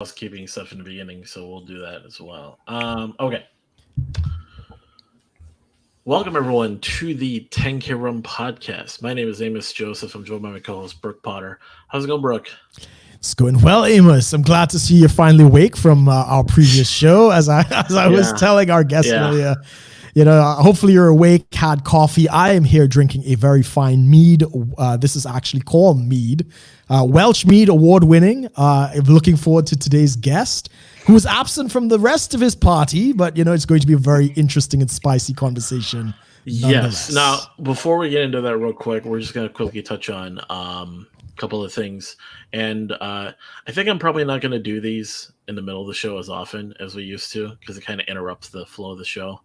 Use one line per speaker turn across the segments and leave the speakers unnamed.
housekeeping stuff in the beginning, so we'll do that as well. Okay. Welcome everyone to the 10K Rum podcast. My name is Amos Joseph. I'm joined by my co-host Brook Potter. How's it going, Brook?
It's going well, Amos. I'm glad to see you finally awake from our previous show. As I was telling our guest earlier, hopefully you're awake, had coffee. I am here drinking a very fine mead. This is actually called mead, Welsh Mead award-winning. I'm looking forward to today's guest, who is absent from the rest of his party, but it's going to be a very interesting and spicy conversation.
Yes. Now, before we get into that real quick, we're just going to quickly touch on a couple of things. And I think I'm probably not going to do these in the middle of the show as often as we used to, because it kind of interrupts the flow of the show.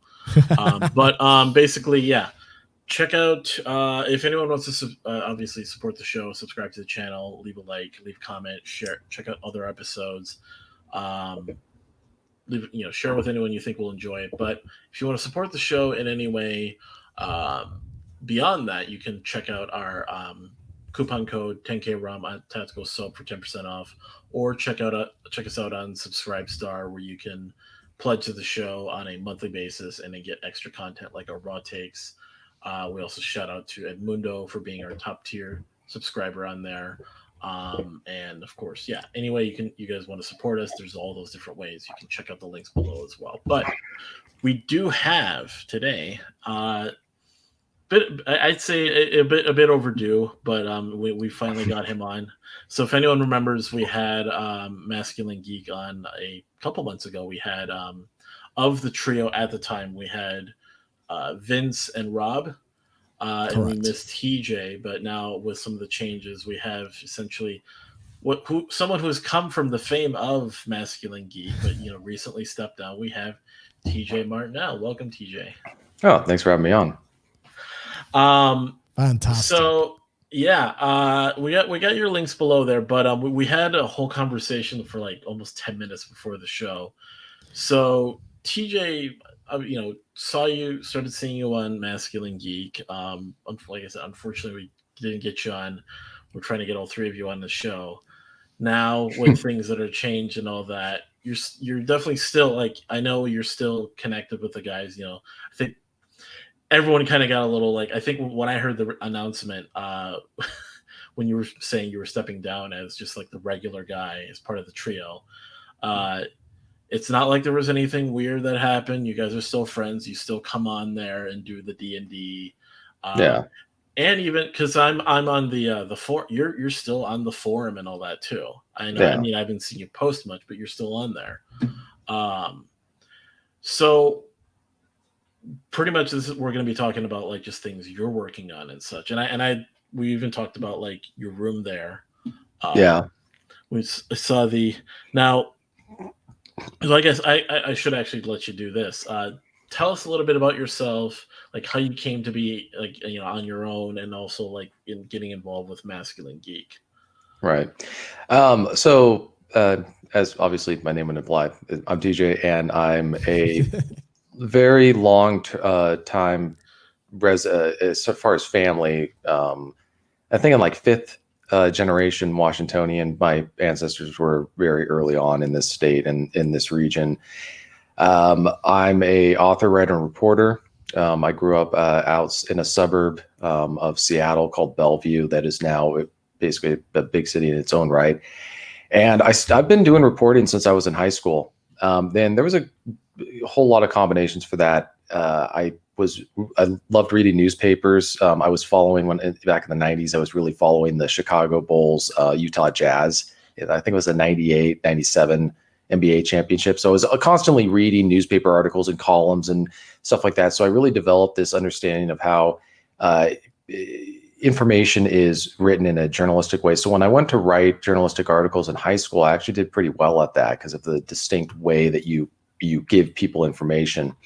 But basically, check out if anyone wants to obviously support the show, subscribe to the channel, leave a like, leave a comment, share, check out other episodes. Share with anyone you think will enjoy it. But if you want to support the show in any way beyond that, you can check out our coupon code 10K Rum on Tactical Soap for 10% off, or check us out on Subscribestar, where you can pledge to the show on a monthly basis and then get extra content like our raw takes. We also shout out to Edmundo for being our top tier subscriber on there. And of course, any way you guys want to support us, there's all those different ways. You can check out the links below as well. But we do have today, I'd say a bit overdue, but we finally got him on. So if anyone remembers, we had Masculine Geek on a couple months ago. We had of the trio at the time, we had Vince and Rob. And we missed TJ, but now with some of the changes, we have essentially someone who has come from the fame of Masculine Geek, but recently stepped down. We have TJ Martinell. Welcome, TJ.
Oh, thanks for having me on.
Fantastic.
So we got your links below there, but we had a whole conversation for like almost 10 minutes before the show. So TJ, started seeing you on Masculine Geek. Like I said, unfortunately, we didn't get you on. We're trying to get all three of you on the show. Now, with things that are changed and all that, you're definitely still, I know you're still connected with the guys. I think everyone kind of got a little, I think when I heard the announcement, when you were saying you were stepping down as just like the regular guy as part of the trio, it's not like there was anything weird that happened. You guys are still friends. You still come on there and do the D&D. And even because I'm on the forum, you're still on the forum and all that too. I know. Yeah. I mean, I haven't seen you post much, but you're still on there. So pretty much we're going to be talking about just things you're working on and such. And we even talked about your room there. We saw now. So I guess I should actually let you do this. Tell us a little bit about yourself, how you came to be on your own, and also in getting involved with Masculine Geek.
Right. So as obviously my name would imply, I'm TJ, and I'm a very long time as far as family. I think I'm fifth generation Washingtonian. My ancestors were very early on in this state and in this region. I'm a author, writer, and reporter. I grew up out in a suburb of Seattle called Bellevue that is now basically a big city in its own right. And I've been doing reporting since I was in high school. Then there was a whole lot of combinations for that. I loved reading newspapers. I was following back in the 90s, I was really following the Chicago Bulls, Utah Jazz. I think it was the 98, 97 NBA championship. So I was constantly reading newspaper articles and columns and stuff like that. So I really developed this understanding of how information is written in a journalistic way. So when I went to write journalistic articles in high school, I actually did pretty well at that because of the distinct way that you give people information.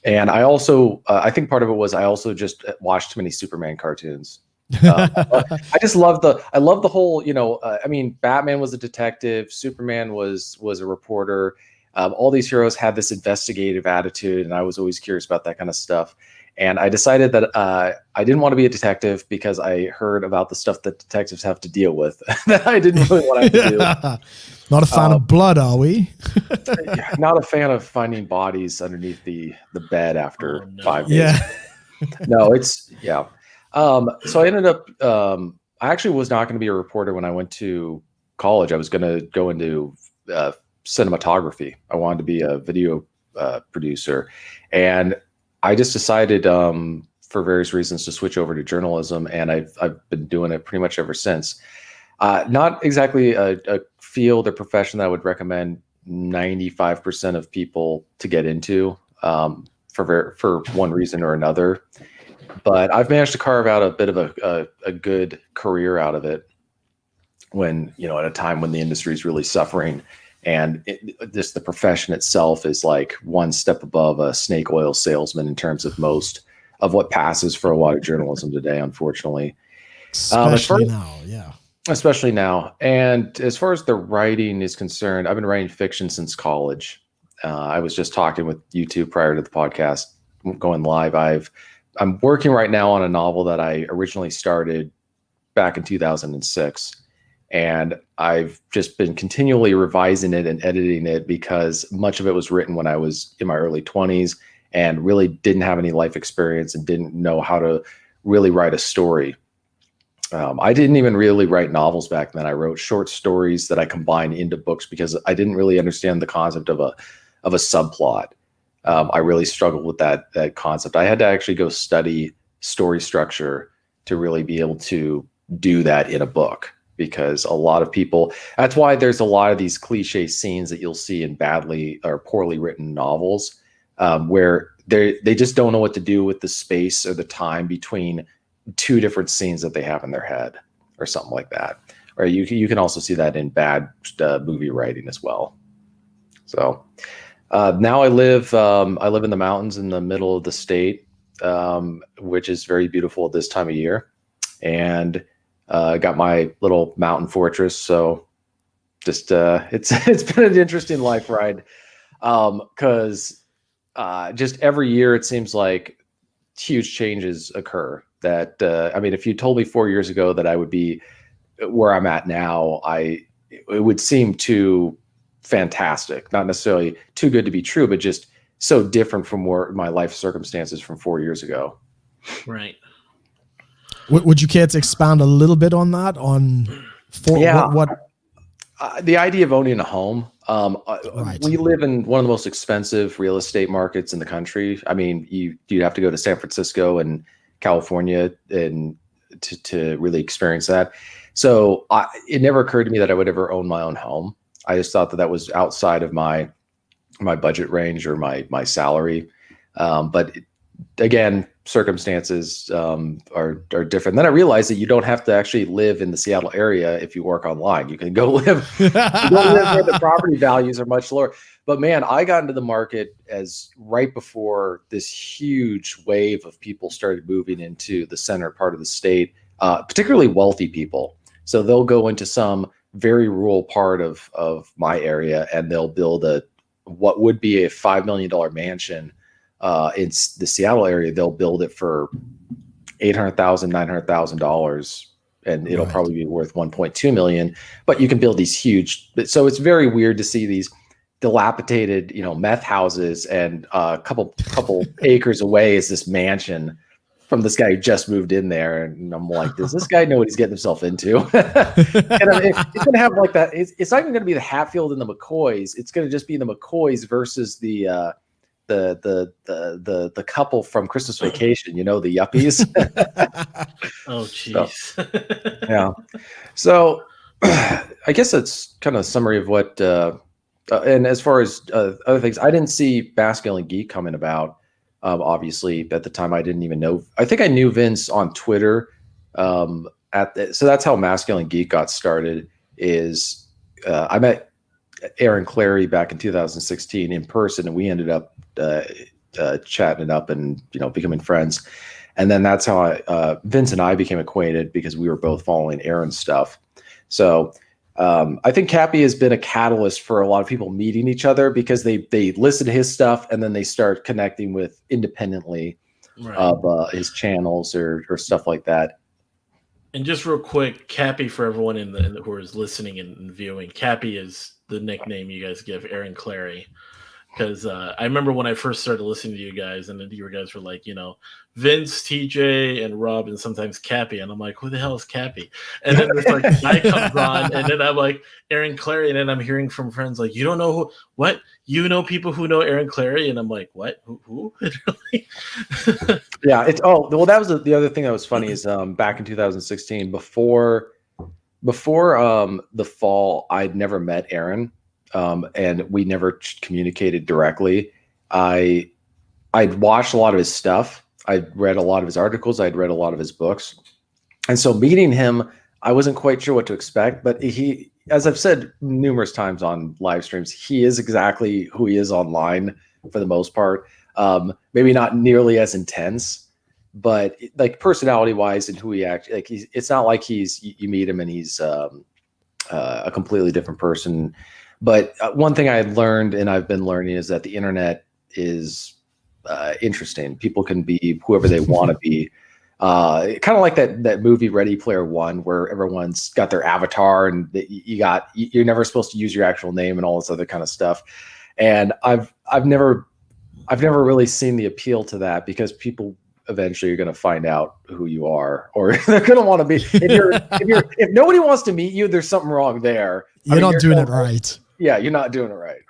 And I also, I think part of it was I also just watched too many Superman cartoons. I just love I love the whole, I mean, Batman was a detective, Superman was a reporter. All these heroes had this investigative attitude, and I was always curious about that kind of stuff. And I decided that I didn't want to be a detective because I heard about the stuff that detectives have to deal with that I didn't really want to do.
Not a fan of blood, are we?
Not a fan of finding bodies underneath the bed after 5 days.
Yeah.
No, it's so I ended up. I actually was not going to be a reporter when I went to college. I was going to go into cinematography. I wanted to be a video producer, and I just decided for various reasons to switch over to journalism, and I've been doing it pretty much ever since. Not exactly a field or profession that I would recommend 95% of people to get into for one reason or another. But I've managed to carve out a bit of a good career out of it when, at a time when the industry is really suffering, and just the profession itself is like one step above a snake oil salesman in terms of most of what passes for a lot of journalism today, unfortunately.
Especially now, yeah.
Especially now. And as far as the writing is concerned, I've been writing fiction since college. I was just talking with you two prior to the podcast going live. I'm working right now on a novel that I originally started back in 2006. And I've just been continually revising it and editing it because much of it was written when I was in my early 20s and really didn't have any life experience and didn't know how to really write a story. I didn't even really write novels back then. I wrote short stories that I combined into books because I didn't really understand the concept of a subplot. I really struggled with that concept. I had to actually go study story structure to really be able to do that in a book, because a lot of people, that's why there's a lot of these cliche scenes that you'll see in badly or poorly written novels, where they just don't know what to do with the space or the time between two different scenes that they have in their head or something like that. Or you can also see that in bad movie writing as well. So now I live in the mountains in the middle of the state, which is very beautiful at this time of year. And got my little mountain fortress. So just it's been an interesting life ride, because just every year it seems like huge changes occur. That if you told me 4 years ago that I would be where I'm at now, it would seem too fantastic, not necessarily too good to be true, but just so different from where my life circumstances from 4 years ago.
Right.
Would you care to expand a little bit on that? What
the idea of owning a home?
Right.
We live in one of the most expensive real estate markets in the country. I mean, you'd have to go to San Francisco and California and to really experience that. So it never occurred to me that I would ever own my own home. I just thought that was outside of my budget range or my salary. But again, circumstances are different. Then I realized that you don't have to actually live in the Seattle area if you work online. You can go live, where the property values are much lower. But man, I got into the market as right before this huge wave of people started moving into the center part of the state, particularly wealthy people. So they'll go into some very rural part of my area and they'll build what would be a $5 million mansion. In the Seattle area, they'll build it for $800,000, $900,000, and it'll probably be worth $1.2 million. But you can build these huge. So it's very weird to see these dilapidated, meth houses, and a couple acres away is this mansion from this guy who just moved in there, and I'm like, does this guy know what he's getting himself into? And it's going to have like that. It's not even going to be the Hatfield and the McCoys. It's going to just be the McCoys versus the couple from Christmas Vacation, the yuppies.
Oh, jeez.
So, yeah. So I guess that's kind of a summary of what, and as far as other things, I didn't see Masculine Geek coming about. Obviously at the time I didn't even know, I think I knew Vince on Twitter. So that's how Masculine Geek got started is, I met Aaron Clary back in 2016 in person, and we ended up chatting it up and becoming friends. And then that's how Vince and I became acquainted, because we were both following Aaron's stuff. So I think Cappy has been a catalyst for a lot of people meeting each other, because they listen to his stuff and then they start connecting with independently of his channels or stuff like that.
And just real quick, Cappy, for everyone who is listening and viewing, Cappy is the nickname you guys give Aaron Clary. Because I remember when I first started listening to you guys, and then you guys were like, Vince, TJ, and Rob, and sometimes Cappy, and I'm like, who the hell is Cappy? And then this like guy comes on, and then I'm like, Aaron Clary, and then I'm hearing from friends like, you don't know what? You know people who know Aaron Clary, and I'm like, what? Who?
Yeah, that was the other thing that was funny is back in 2016, before the fall, I'd never met Aaron. And we never communicated directly. I'd watched a lot of his stuff. I'd read a lot of his articles. I'd read a lot of his books. And so meeting him, I wasn't quite sure what to expect, but he, as I've said numerous times on live streams, he is exactly who he is online for the most part. Maybe not nearly as intense, but like personality wise and who he actually, like it's not like you meet him and he's a completely different person. But one thing I had learned and I've been learning is that the internet is interesting. People can be whoever they want to be. Kind of like that movie Ready Player One, where everyone's got their avatar and you're never supposed to use your actual name and all this other kind of stuff. And I've never really seen the appeal to that, because people eventually are going to find out who you are, or they're going to want to be. If nobody wants to meet you, there's something wrong there.
You're not doing it right.
Yeah, you're not doing it right.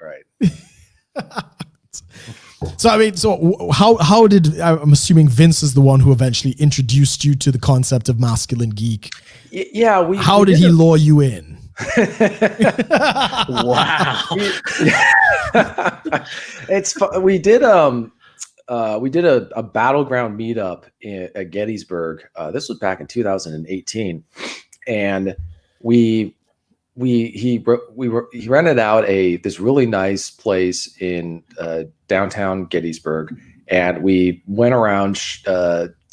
So, I mean, how did, I'm assuming Vince is the one who eventually introduced you to the concept of Masculine Geek.
Yeah.
How did he lure you in?
Wow.
We did a battleground meetup at Gettysburg. This was back in 2018, and he rented out this really nice place in downtown Gettysburg, and we went around,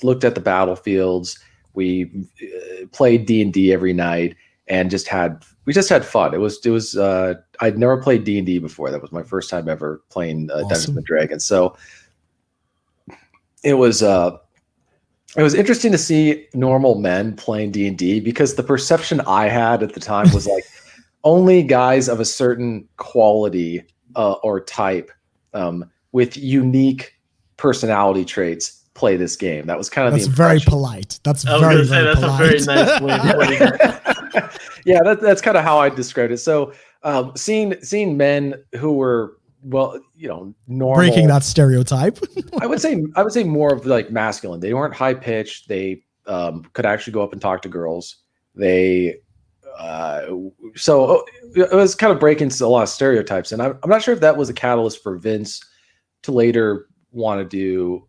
looked at the battlefields. We played D&D every night, and we just had fun. It was I'd never played D&D before. That was my first time ever playing Dungeons and Dragons. So it was interesting to see normal men playing D&D, because the perception I had at the time was like only guys of a certain quality or type with unique personality traits play this game. That was kind of
that's very polite. That's very polite.
A very nice way of putting it.
Yeah, that's kind of how I described it. So seeing men who were, well, normal,
breaking that stereotype.
I would say more of like masculine. They weren't high pitched. They could actually go up and talk to girls. So it was kind of breaking a lot of stereotypes. And I'm not sure if that was a catalyst for Vince to later want to do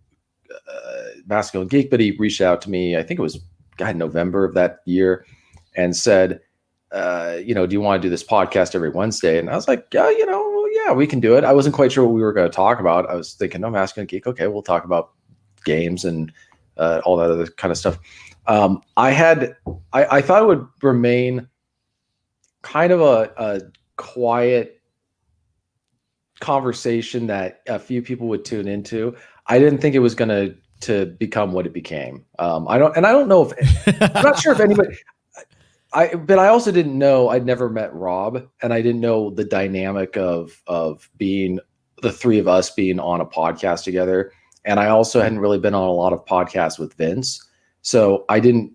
Masculine Geek, but he reached out to me, I think it was in November of that year, and said, do you want to do this podcast every Wednesday? And I was like, yeah, we can do it. I wasn't quite sure what we were going to talk about. I was thinking, Masculine Geek. Okay, we'll talk about games and all that other kind of stuff. I thought it would remain kind of a quiet conversation that a few people would tune into. I didn't think it was going to become what it became. I don't know if I'm not sure if anybody. But I also didn't know, I'd never met Rob, and I didn't know the dynamic of being the three of us being on a podcast together. And I also hadn't really been on a lot of podcasts with Vince. So I didn't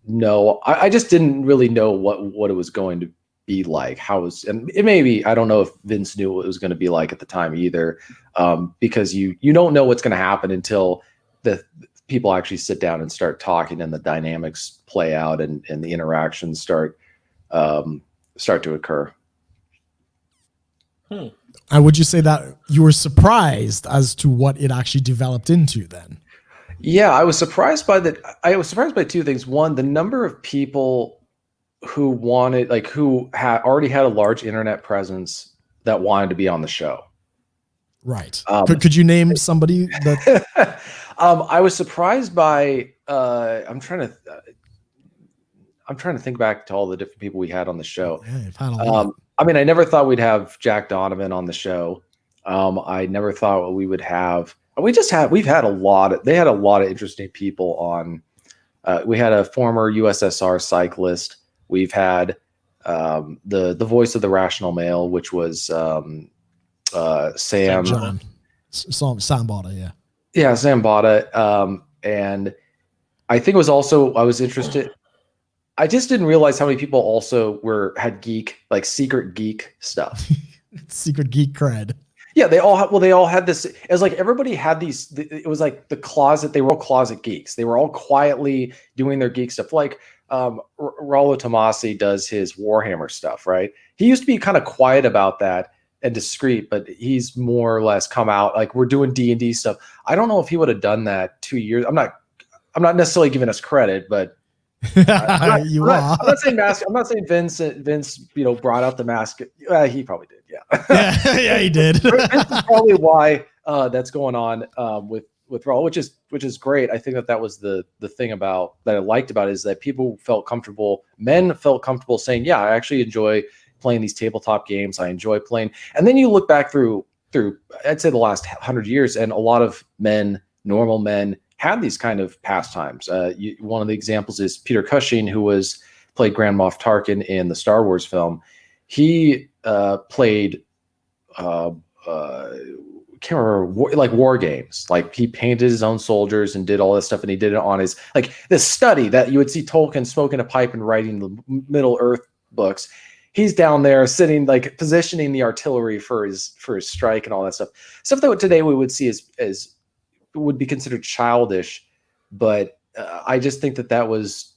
know, I just didn't really know what it was going to be like. And it maybe, I don't know if Vince knew what it was going to be like at the time either, because you don't know what's going to happen until the people actually sit down and start talking, and the dynamics play out, and the interactions start to occur.
And would you say that you were surprised as to what it actually developed into then?
Yeah, I was surprised by two things. One, the number of people who wanted, who already had a large internet presence that wanted to be on the show.
Right. Could you name somebody that?
I was surprised by. I'm trying to think back to all the different people we had on the show.
Yeah, you've had a lot.
I mean, I never thought we'd have Jack Donovan on the show. I never thought we would have. We've had a lot. They had a lot of interesting people on. We had a former USSR cyclist. We've had the voice of the rational male, which was Sam
John. Sam Botta,
yeah, Sam Botta. And I think it was also, I was interested. I just didn't realize how many people also had secret geek stuff.
Secret geek cred.
Yeah, they all had this. It was like everybody had these. It was like the closet. They were all closet geeks. They were all quietly doing their geek stuff. Like Rollo Tomasi does his Warhammer stuff, right? He used to be kind of quiet about that and discreet, but he's more or less come out like, we're doing D&D stuff. I don't know if he would have done that 2 years. I'm not necessarily giving us credit, but I'm not saying Vince, brought out the mask. He probably did. Yeah.
yeah, he did.
Vince is probably why that's going on with Raw, which is great. I think that was the thing that I liked about it, is that men felt comfortable saying, yeah, I actually enjoy playing these tabletop games. I enjoy playing. And then you look back through I'd say the last 100 years, and a lot of normal men had these kind of pastimes. One of the examples is Peter Cushing, who played Grand Moff Tarkin in the Star Wars film. He played can't remember, war games. Like, he painted his own soldiers and did all this stuff, and he did it on his, like, this study that you would see Tolkien smoking a pipe and writing the Middle Earth books. He's down there sitting, like, positioning the artillery for his strike and all that stuff that today we would see as would be considered childish. But I just think that was,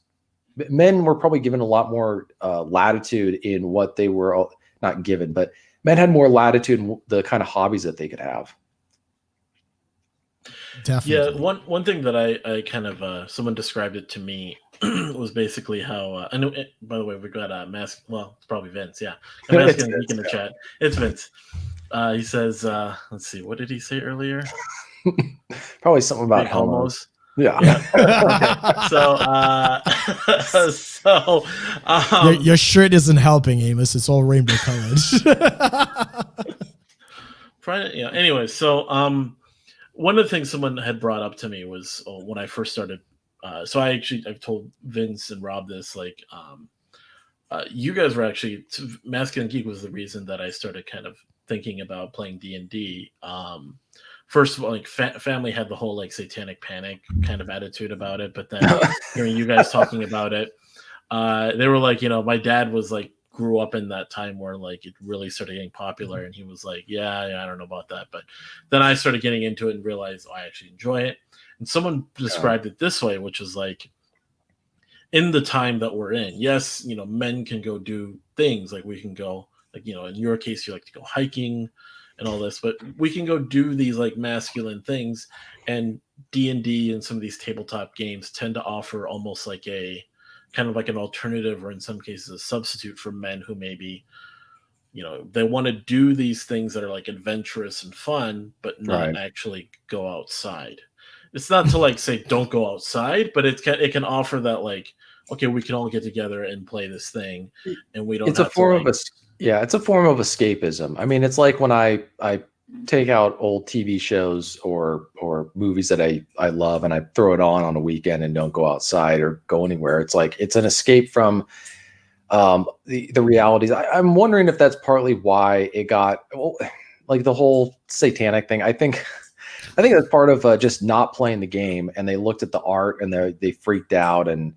men were probably given a lot more latitude in what they were, not given, but men had more latitude in the kind of hobbies that they could have.
Definitely.
Yeah, one thing that I kind of someone described it to me was basically how I know. By the way, we got a mask. Well, it's probably Vince. Yeah, a Masculine Geek in the chat. It's Vince. He says, "Let's see, what did he say earlier?
Probably something about
homos."
Yeah.
Okay. Your shirt isn't helping, Amos. It's all rainbow colors.
Anyway, so one of the things someone had brought up to me was when I first started. So I've told Vince and Rob this, like, you guys were actually, Masculine Geek was the reason that I started kind of thinking about playing D&D. First of all, like, family had the whole, like, satanic panic kind of attitude about it, but then hearing you guys talking about it, they were like, my dad was like, grew up in that time where, like, it really started getting popular, and he was like, yeah, I don't know about that, but then I started getting into it and realized, I actually enjoy it. And someone described it this way, which is like, in the time that we're in, yes, men can go do things, like we can go, like, in your case, you like to go hiking and all this, but we can go do these, like, masculine things, and D&D and some of these tabletop games tend to offer almost like a kind of like an alternative, or in some cases a substitute, for men who maybe, they want to do these things that are, like, adventurous and fun, but not actually go outside. It's not to, like, say don't go outside, but it can offer that, like, okay, we can all get together and play this thing, and we don't.
It's a form of it's a form of escapism. I mean, it's like when I take out old TV shows or movies that I love, and I throw it on a weekend and don't go outside or go anywhere. It's like, it's an escape from the realities. I'm wondering if that's partly why it got, like, the whole satanic thing. I think that's part of just not playing the game, and they looked at the art and they freaked out, and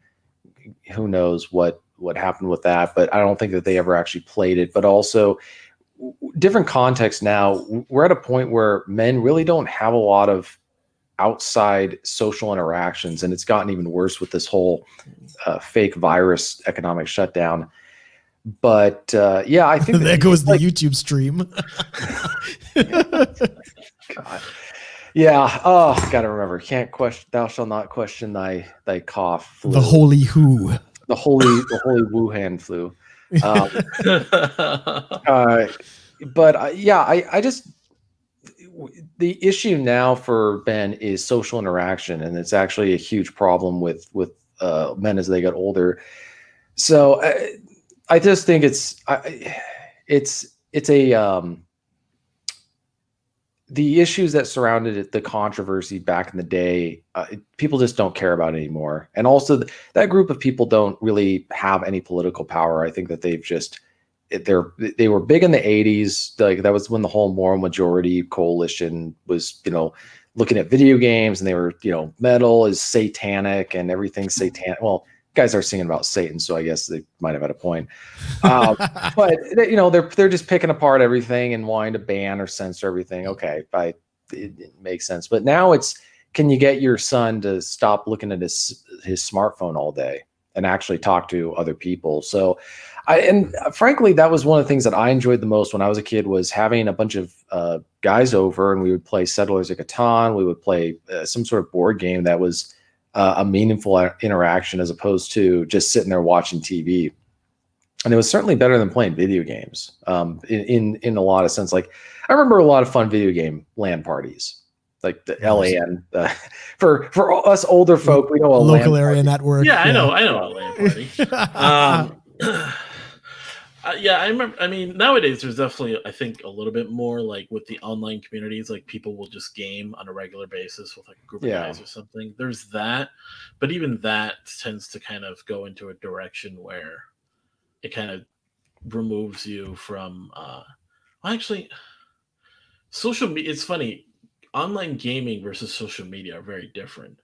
who knows what happened with that. But I don't think that they ever actually played it. But also, different context now, we're at a point where men really don't have a lot of outside social interactions, and it's gotten even worse with this whole fake virus economic shutdown. But I think
there goes the YouTube stream.
God. Yeah. Oh, gotta remember, thou shalt not question thy cough. Flu.
The holy who.
The holy Wuhan flu. But I just, the issue now for Ben is social interaction, and it's actually a huge problem with men as they get older. So I just think the issues that surrounded it, the controversy back in the day, people just don't care about anymore. And also that group of people don't really have any political power. I think that they were big in the 80s. Like that was when the whole moral majority coalition was, looking at video games, and they were, metal is satanic and everything's satanic. Well, guys are singing about Satan, so I guess they might have had a point. But they're just picking apart everything and wanting to ban or censor everything. Okay, it makes sense. But now it's, can you get your son to stop looking at his smartphone all day and actually talk to other people? So, frankly, that was one of the things that I enjoyed the most when I was a kid, was having a bunch of guys over, and we would play Settlers of Catan. We would play some sort of board game that was a meaningful interaction, as opposed to just sitting there watching TV. And it was certainly better than playing video games in a lot of sense. Like, I remember a lot of fun video game LAN parties, like the LAN. For us older folk, we know a
local
LAN
area
party.
network.
Yeah, I know a LAN party. Yeah, I remember. I mean, nowadays there's definitely, I think, a little bit more like with the online communities, like people will just game on a regular basis with like a group of guys or something. There's that, but even that tends to kind of go into a direction where it kind of removes you from. Actually, social media. It's funny. Online gaming versus social media are very different,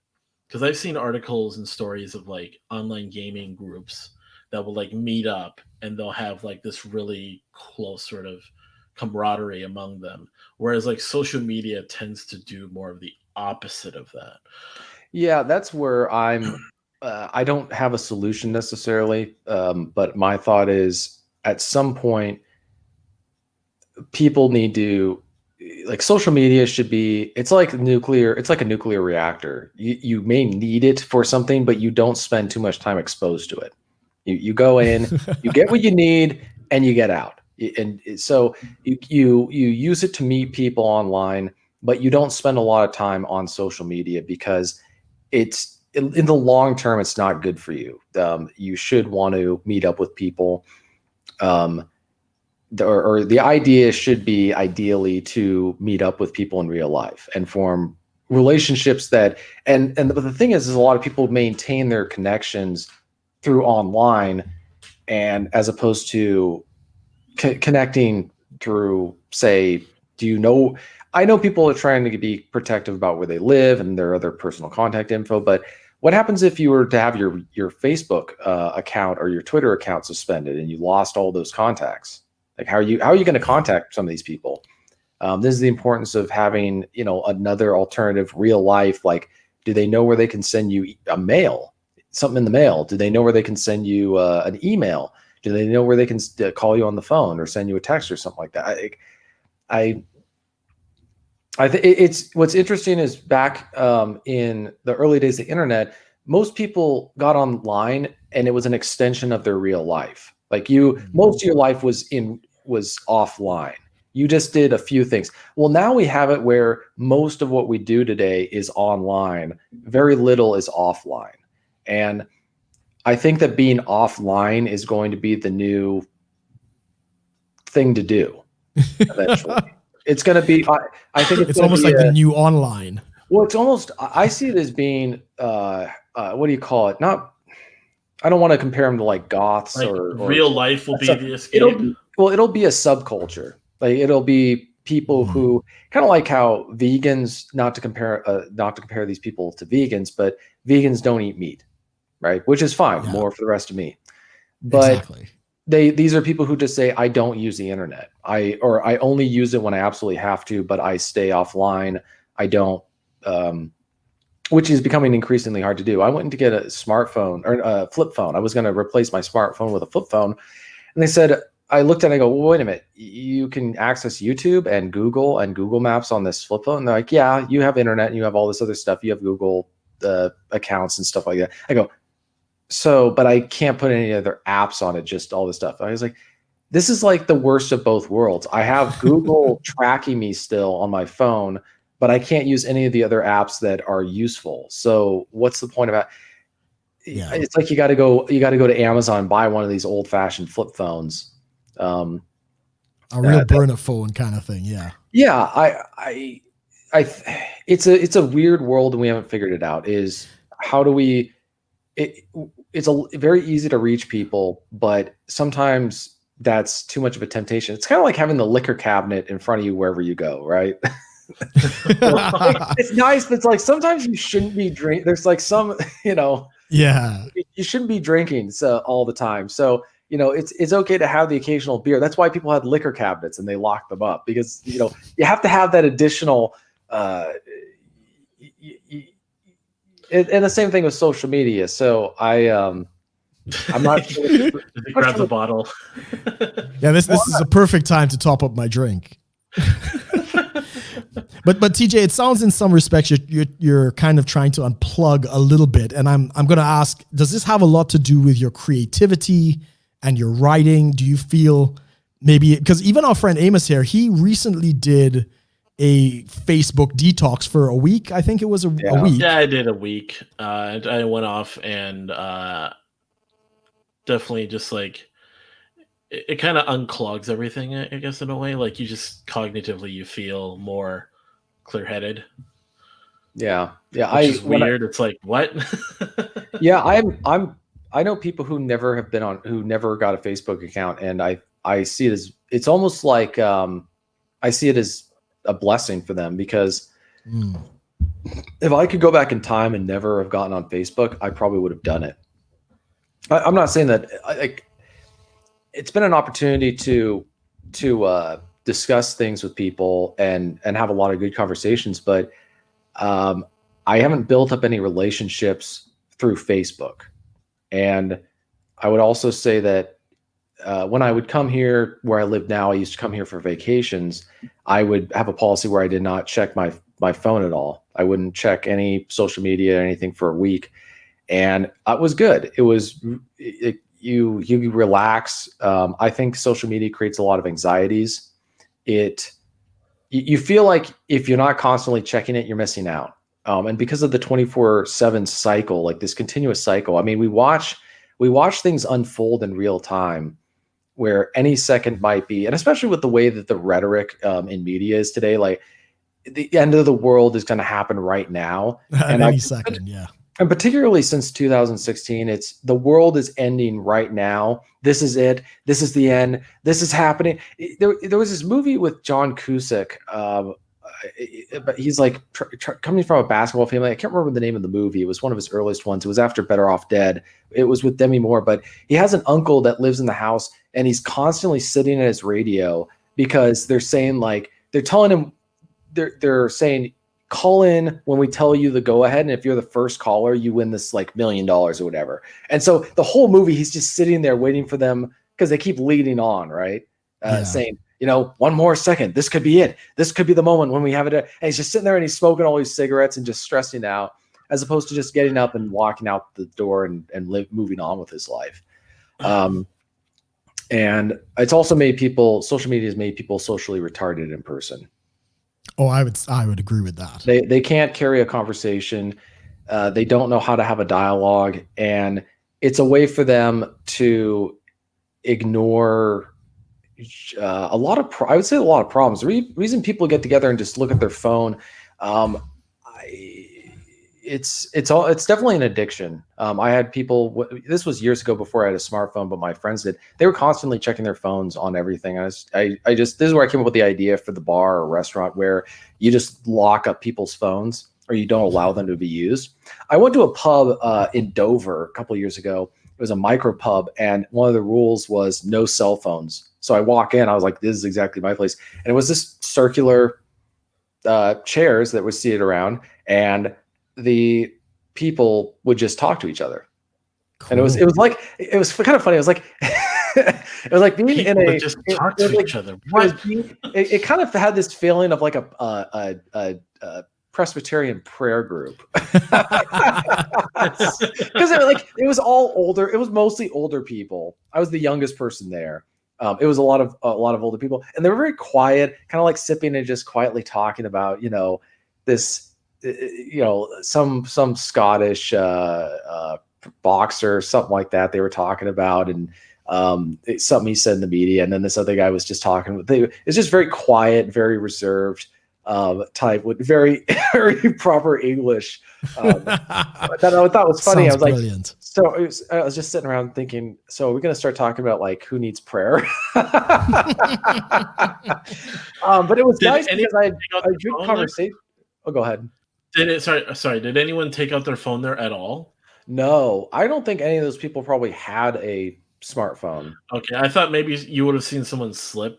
because I've seen articles and stories of like online gaming groups that will like meet up, and they'll have like this really close sort of camaraderie among them. Whereas like social media tends to do more of the opposite of that.
Yeah, that's where I don't have a solution necessarily. But my thought is, at some point, people need to, like, social media should be, it's like a nuclear reactor. You may need it for something, but you don't spend too much time exposed to it. You go in, you get what you need, and you get out. And so you use it to meet people online, but you don't spend a lot of time on social media, because it's, in the long term, it's not good for you. You should want to meet up with people. Or the idea should be ideally to meet up with people in real life and form relationships but the thing is a lot of people maintain their connections through online, and as opposed to connecting through, say, I know people are trying to be protective about where they live and their other personal contact info, but what happens if you were to have your Facebook account or your Twitter account suspended and you lost all those contacts? Like, how are you going to contact some of these people? This is the importance of having, another alternative, real life. Like, do they know where they can send you something in the mail? Do they know where they can send you an email? Do they know where they can call you on the phone or send you a text or something like that? I think it's, what's interesting is back in the early days of the internet, most people got online and it was an extension of their real life. Like most of your life was offline. You just did a few things. Well, now we have it where most of what we do today is online. Very little is offline. And I think that being offline is going to be the new thing to do eventually. It's going to be, I think it's
almost like the new online.
Well, it's almost, I see it as being, what do you call it? I don't want to compare them to like goths, like or
real life will be the escape.
It'll be a subculture. Like, it'll be people who kind of like how vegans, not to compare these people to vegans, but vegans don't eat meat, right? Which is fine, more for the rest of me. But exactly. These are people who just say, I don't use the internet. I only use it when I absolutely have to, but I stay offline. I don't, which is becoming increasingly hard to do. I went to get a smartphone or a flip phone. I was going to replace my smartphone with a flip phone. And they said, I looked at it and I go, well, wait a minute, you can access YouTube and Google Maps on this flip phone. And they're like, yeah, you have internet and you have all this other stuff. You have Google accounts and stuff like that. I go, but I can't put any other apps on it, just all this stuff. I was like, this is like the worst of both worlds. I have Google tracking me still on my phone, but I can't use any of the other apps that are useful. So what's the point about? Yeah. It's like you got to go to Amazon and buy one of these old fashioned flip phones.
A real burner phone kind of thing. Yeah.
Yeah, it's a weird world and we haven't figured it out. Is how do we? It's very easy to reach people, but sometimes that's too much of a temptation. It's kind of like having the liquor cabinet in front of you wherever you go, right? It's nice, but it's like sometimes you shouldn't be drinking. There's like some,
yeah,
you shouldn't be drinking all the time. So it's okay to have the occasional beer. That's why people had liquor cabinets and they locked them up, because you have to have that additional. And the same thing with social media. So I'm not sure.
Grab the bottle.
Yeah, this is a perfect time to top up my drink. But TJ, it sounds in some respects you're kind of trying to unplug a little bit, and I'm going to ask: does this have a lot to do with your creativity and your writing? Do you feel maybe, because even our friend Amos here, he recently did a Facebook detox for a week. I think it was a week.
Yeah, I did a week. I went off and definitely just like it kind of unclogs everything, I guess, in a way. Like you just cognitively you feel more clear-headed.
Yeah.
Which is weird. It's like, what?
Yeah, I know people who never got a Facebook account, and I see it as, it's almost like I see it as a blessing for them, because if I could go back in time and never have gotten on Facebook, I probably would have done it. I'm not saying that it's been an opportunity to discuss things with people and have a lot of good conversations, but I haven't built up any relationships through Facebook. And I would also say that when I would come here where I live now, I used to come here for vacations. I would have a policy where I did not check my phone at all. I wouldn't check any social media or anything for a week. And it was good. You relax. I think social media creates a lot of anxieties. You feel like if you're not constantly checking it, you're missing out. And because of the 24/7 cycle, like this continuous cycle, I mean, we watch things unfold in real time, where any second might be, and especially with the way that the rhetoric in media is today, like the end of the world is going to happen right now.
And any second, yeah.
And particularly since 2016, it's the world is ending right now. This is it. This is the end. This is happening. There was this movie with John Cusack, but he's like coming from a basketball family. I can't remember the name of the movie. It was one of his earliest ones. It was after Better Off Dead. It was with Demi Moore, but he has an uncle that lives in the house, and he's constantly sitting at his radio because they're saying, like, they're telling him, they're saying, call in when we tell you the go ahead, and if you're the first caller, you win this like $1 million or whatever. And so the whole movie, he's just sitting there waiting for them, because they keep leading on, right? Saying, one more second, this could be it. This could be the moment when we have it. And he's just sitting there and he's smoking all these cigarettes and just stressing out, as opposed to just getting up and walking out the door and moving on with his life. And it's also social media has made people socially retarded in person.
Oh, I would agree with that.
They can't carry a conversation. They don't know how to have a dialogue, and it's a way for them to ignore a lot of problems. The reason people get together and just look at their phone, it's definitely an addiction. I had people, this was years ago before I had a smartphone, but my friends did. They were constantly checking their phones on everything. This is where I came up with the idea for the bar or restaurant, where you just lock up people's phones, or you don't allow them to be used. I went to a pub in Dover a couple of years ago. It was a micro pub, and one of the rules was no cell phones. So I walk in, I was like, this is exactly my place. And it was this circular chairs that were seated around, and the people would just talk to each other. Cool. And it was kind of funny. It was like it was like being people in a
just talk to each other.
It kind of had this feeling of like a Presbyterian prayer group, because it was all older. It was mostly older people. I was the youngest person there. It was a lot of older people, and they were very quiet, kind of like sipping and just quietly talking about this. Some Scottish boxer, something like that they were talking about, and It's something he said in the media, and then this other guy was just talking. It's just very quiet, very reserved type with very very proper English. That I thought was funny.
Sounds
I was like,
brilliant.
So I was just sitting around thinking, so are we going to start talking about like who needs prayer? But it was nice because I had a good conversation. Oh, go ahead.
Sorry. Did anyone take out their phone there at all?
No, I don't think any of those people probably had a smartphone.
Okay, I thought maybe you would have seen someone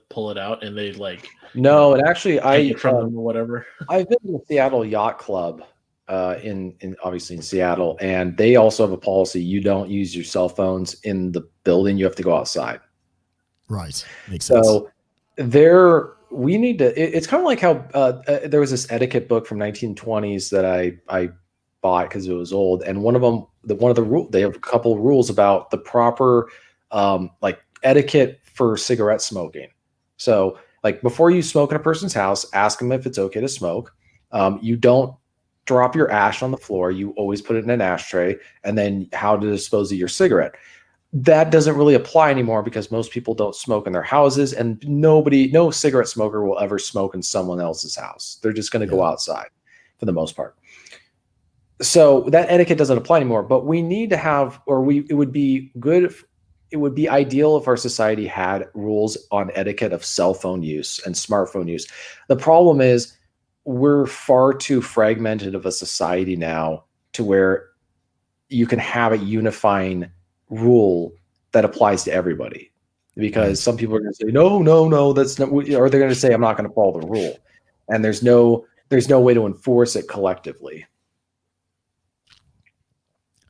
pull it out, and they like.
No, and actually,
take it from them or whatever.
I've been to the Seattle Yacht Club. In obviously in Seattle, and they also have a policy: you don't use your cell phones in the building. You have to go outside.
Right, makes sense.
So we need to. It's kind of like how there was this etiquette book from 1920s that I bought because it was old, and one of the rules, they have a couple of rules about the proper like etiquette for cigarette smoking. So like before you smoke in a person's house, ask them if it's okay to smoke. You don't drop your ash on the floor. You always put it in an ashtray, and then how to dispose of your cigarette. That doesn't really apply anymore because most people don't smoke in their houses, and no cigarette smoker will ever smoke in someone else's house. They're just going to go outside for the most part. So that etiquette doesn't apply anymore, but we need to have, it would be good. It would be ideal if our society had rules on etiquette of cell phone use and smartphone use. The problem is, we're far too fragmented of a society now to where you can have a unifying rule that applies to everybody, because some people are going to say, no, that's not, or they're going to say, I'm not going to follow the rule. And there's no way to enforce it collectively.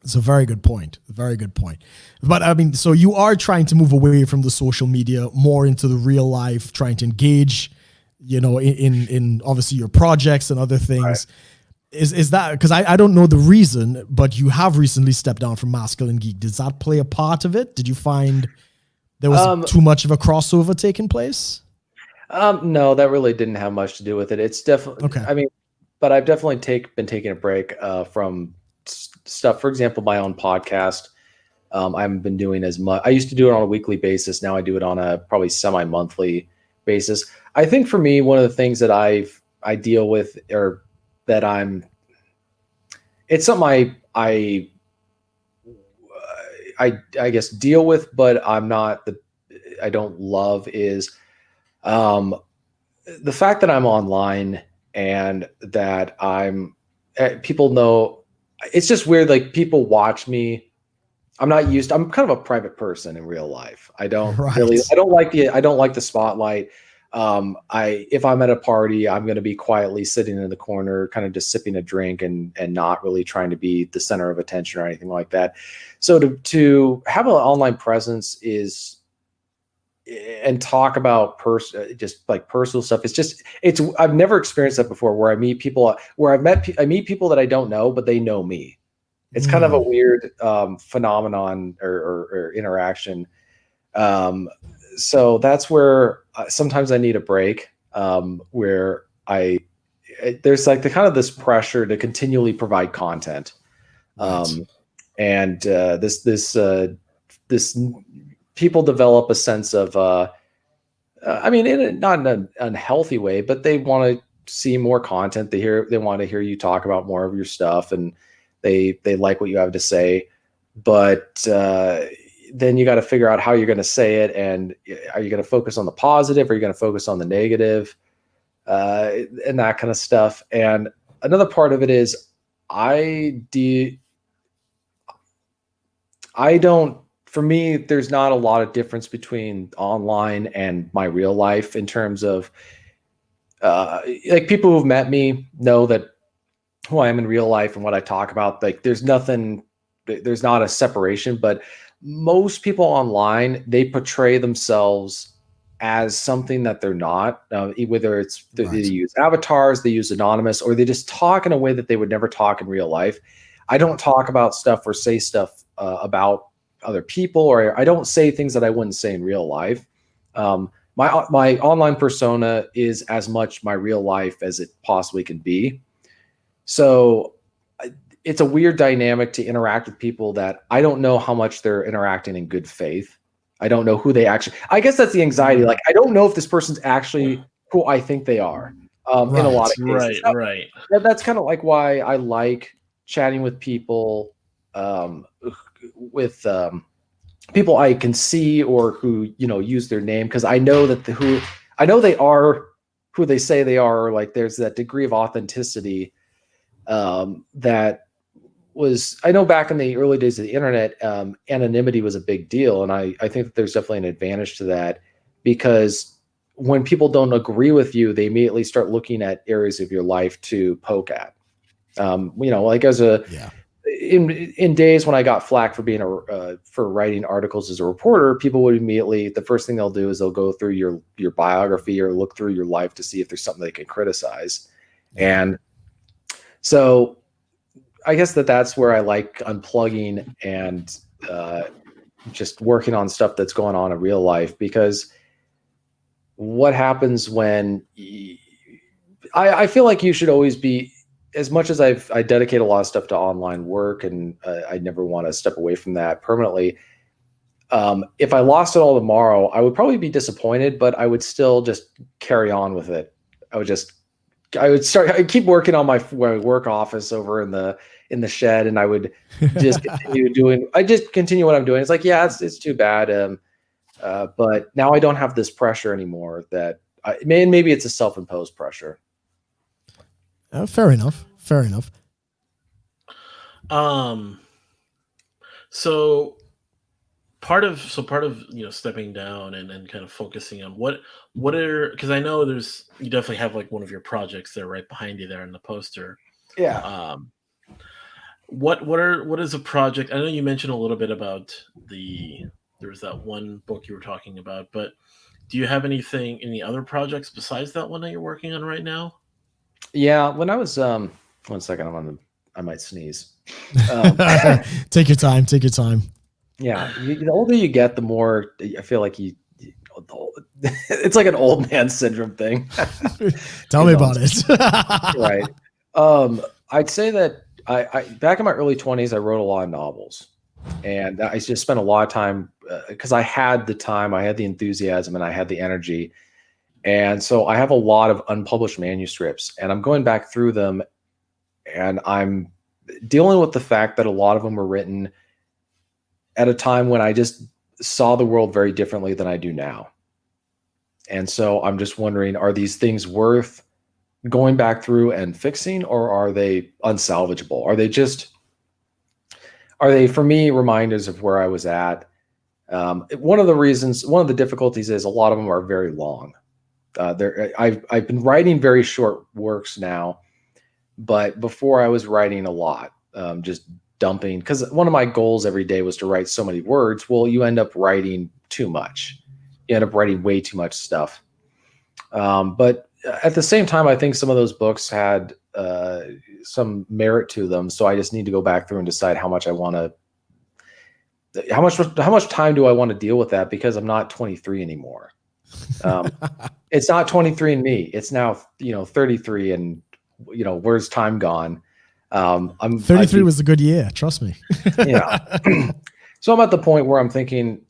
It's a very good point. Very good point. But I mean, so you are trying to move away from the social media more into the real life, trying to engage, in obviously your projects and other things.
Right.
Is that because I don't know the reason, but you have recently stepped down from Masculine Geek. Does that play a part of it? Did you find there was too much of a crossover taking place?
No, that really didn't have much to do with it. It's definitely
okay.
I mean, but I've definitely been taking a break from stuff. For example, my own podcast. I haven't been doing as much. I used to do it on a weekly basis. Now I do it on a probably semi-monthly basis. I think for me, one of the things that I deal with, or that it's something I guess deal with, but I don't love, is the fact that I'm online and that people know. It's just weird. Like, people watch me. I'm kind of a private person in real life. I don't like the spotlight. If I'm at a party, I'm going to be quietly sitting in the corner, kind of just sipping a drink and not really trying to be the center of attention or anything like that. So to have an online presence and talk about just like personal stuff, I've never experienced that before, where I meet people, I meet people that I don't know, but they know me. It's kind of a weird phenomenon or interaction. So that's where sometimes I need a break, where there's like this pressure to continually provide content. And this people develop a sense of, not in an unhealthy way, but they want to see more content. They want to hear you talk about more of your stuff, and they like what you have to say, but then you got to figure out how you're going to say it. And are you going to focus on the positive? Or are you going to focus on the negative, and that kind of stuff? And another part of it is for me, there's not a lot of difference between online and my real life in terms of, like, people who've met me know that who I am in real life and what I talk about. Like, there's not a separation, but most people online, they portray themselves as something that they're not, whether it's they use avatars, they use anonymous, or they just talk in a way that they would never talk in real life. I don't talk about stuff or say stuff about other people, or I don't say things that I wouldn't say in real life. My online persona is as much my real life as it possibly can be. So it's a weird dynamic to interact with people that I don't know how much they're interacting in good faith. I don't know who they actually. I guess that's the anxiety. Like, I don't know if this person's actually who I think they are. In a lot of cases,
right.
That's kind of like why I like chatting with people, with people I can see or who use their name, because I know that I know they are who they say they are. Like, there's that degree of authenticity that was, I know back in the early days of the internet, anonymity was a big deal. And I think that there's definitely an advantage to that, because when people don't agree with you, they immediately start looking at areas of your life to poke at. Like in days when I got flack for being for writing articles as a reporter, people would immediately, the first thing they'll do is they'll go through your biography or look through your life to see if there's something they can criticize. And so I guess that's where I like unplugging and just working on stuff that's going on in real life, because what happens when I feel like you should always be, as much as I dedicate a lot of stuff to online work, and I never want to step away from that permanently. If I lost it all tomorrow, I would probably be disappointed, but I would still just carry on with it. I'd keep working on my work office over in the shed, and I would just continue what I'm doing. It's like, yeah, it's too bad. But now I don't have this pressure anymore maybe it's a self-imposed pressure.
Fair enough.
So part of stepping down and kind of focusing on what are, because I know you definitely have like one of your projects there right behind you there in the poster.
Yeah.
What is a project? I know you mentioned a little bit about there was that one book you were talking about, but do you have any other projects besides that one that you're working on right now?
Yeah, when I was 1 second, I might sneeze.
Take your time.
Yeah, the older you get, the more I feel like it's like an old man syndrome thing.
Tell me about it.
Right. I'd say that I back in my early 20s, I wrote a lot of novels, and I just spent a lot of time because I had the time, I had the enthusiasm, and I had the energy. And so I have a lot of unpublished manuscripts, and I'm going back through them, and I'm dealing with the fact that a lot of them were written at a time when I just saw the world very differently than I do now. And so I'm just wondering, are these things worth going back through and fixing, or are they unsalvageable? Are they for me reminders of where I was at? One of the difficulties is a lot of them are very long. I've been writing very short works now, but before I was writing a lot, just dumping, because one of my goals every day was to write so many words. Well, you end up writing too much. You end up writing way too much stuff. But at the same time, I think some of those books had some merit to them. So I just need to go back through and decide how much time do I want to deal with that, because I'm not 23 anymore. It's not 23 and me. It's now 33, and where's time gone?
33 was a good year, trust me.
Yeah. So I'm at the point where I'm thinking,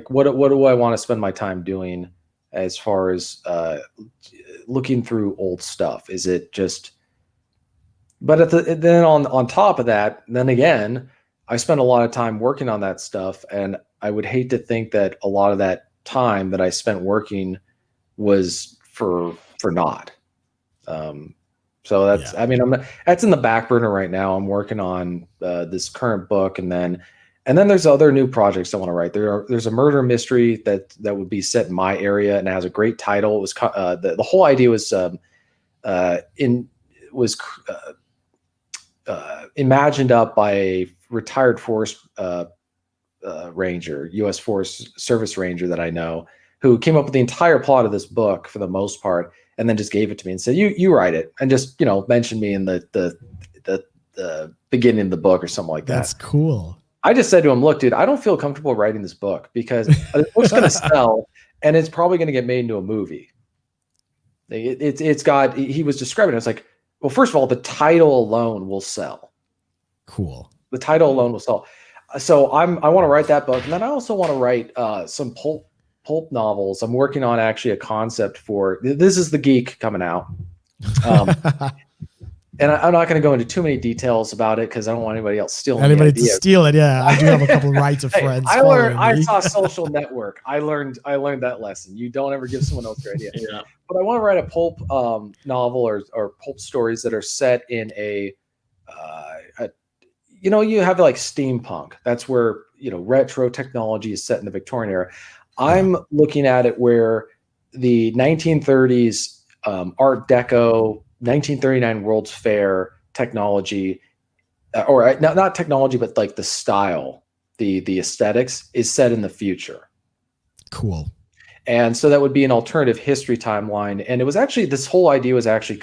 what do I want to spend my time doing as far as looking through old stuff? Is it just? But then on top of that, then again, I spend a lot of time working on that stuff, and I would hate to think that a lot of that time that I spent working was for naught. So that's, yeah. I mean, that's in the back burner right now. I'm working on this current book, and then there's other new projects I want to write. There's a murder mystery that would be set in my area, and it has a great title. It was the whole idea was imagined up by a retired forest ranger, U.S. Forest Service ranger that I know, who came up with the entire plot of this book for the most part, and then just gave it to me and said, "You write it," and just mention me in the beginning of the book or something like that.
That's cool.
I just said to him, "Look, dude, I don't feel comfortable writing this book because the book's going to sell, and it's probably going to get made into a movie." He was describing it. I was like, well, first of all, the title alone will sell.
Cool.
The title alone will sell. So I want to write that book, and then I also want to write some pulp novels. I'm working on actually a concept for this is the Geek coming out. And I'm not going to go into too many details about it because I don't want anybody else stealing
anybody to steal it. Yeah, I do have a couple rights of friends.
I saw Social Network. I learned that lesson. You don't ever give someone else your idea.
Yeah.
But I want to write a pulp novel or pulp stories that are set in a you have like steampunk. That's where retro technology is set in the Victorian era. I'm looking at it where the 1930s Art Deco, 1939 World's Fair technology, or not technology, but like the style, the aesthetics is set in the future.
Cool.
And so that would be an alternative history timeline. And it was actually, this whole idea was actually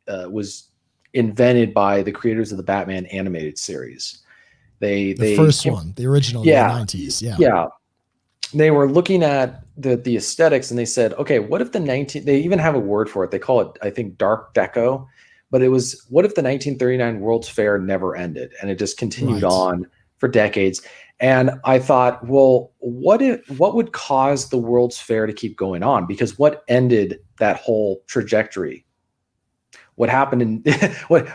was invented by the creators of the Batman animated series. The original in the 90s. Yeah. They were looking at the aesthetics and they said, okay, what if they even have a word for it. They call it, I think, Dark Deco, but it was, what if the 1939 World's Fair never ended and it just continued on for decades? And I thought, well, what would cause the World's Fair to keep going on? Because what ended that whole trajectory? What happened in what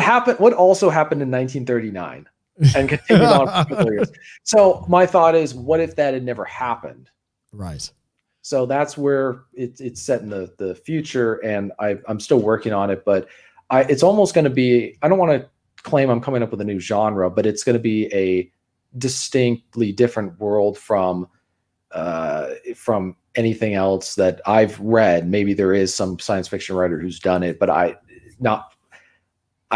happened? What also happened in 1939 and continued on for a couple years? So my thought is, what if that had never happened?
Right.
So that's where it's set in the future, and I'm still working on it. But it's almost going to be. I don't want to claim I'm coming up with a new genre, but it's going to be a distinctly different world from anything else that I've read. Maybe there is some science fiction writer who's done it, but I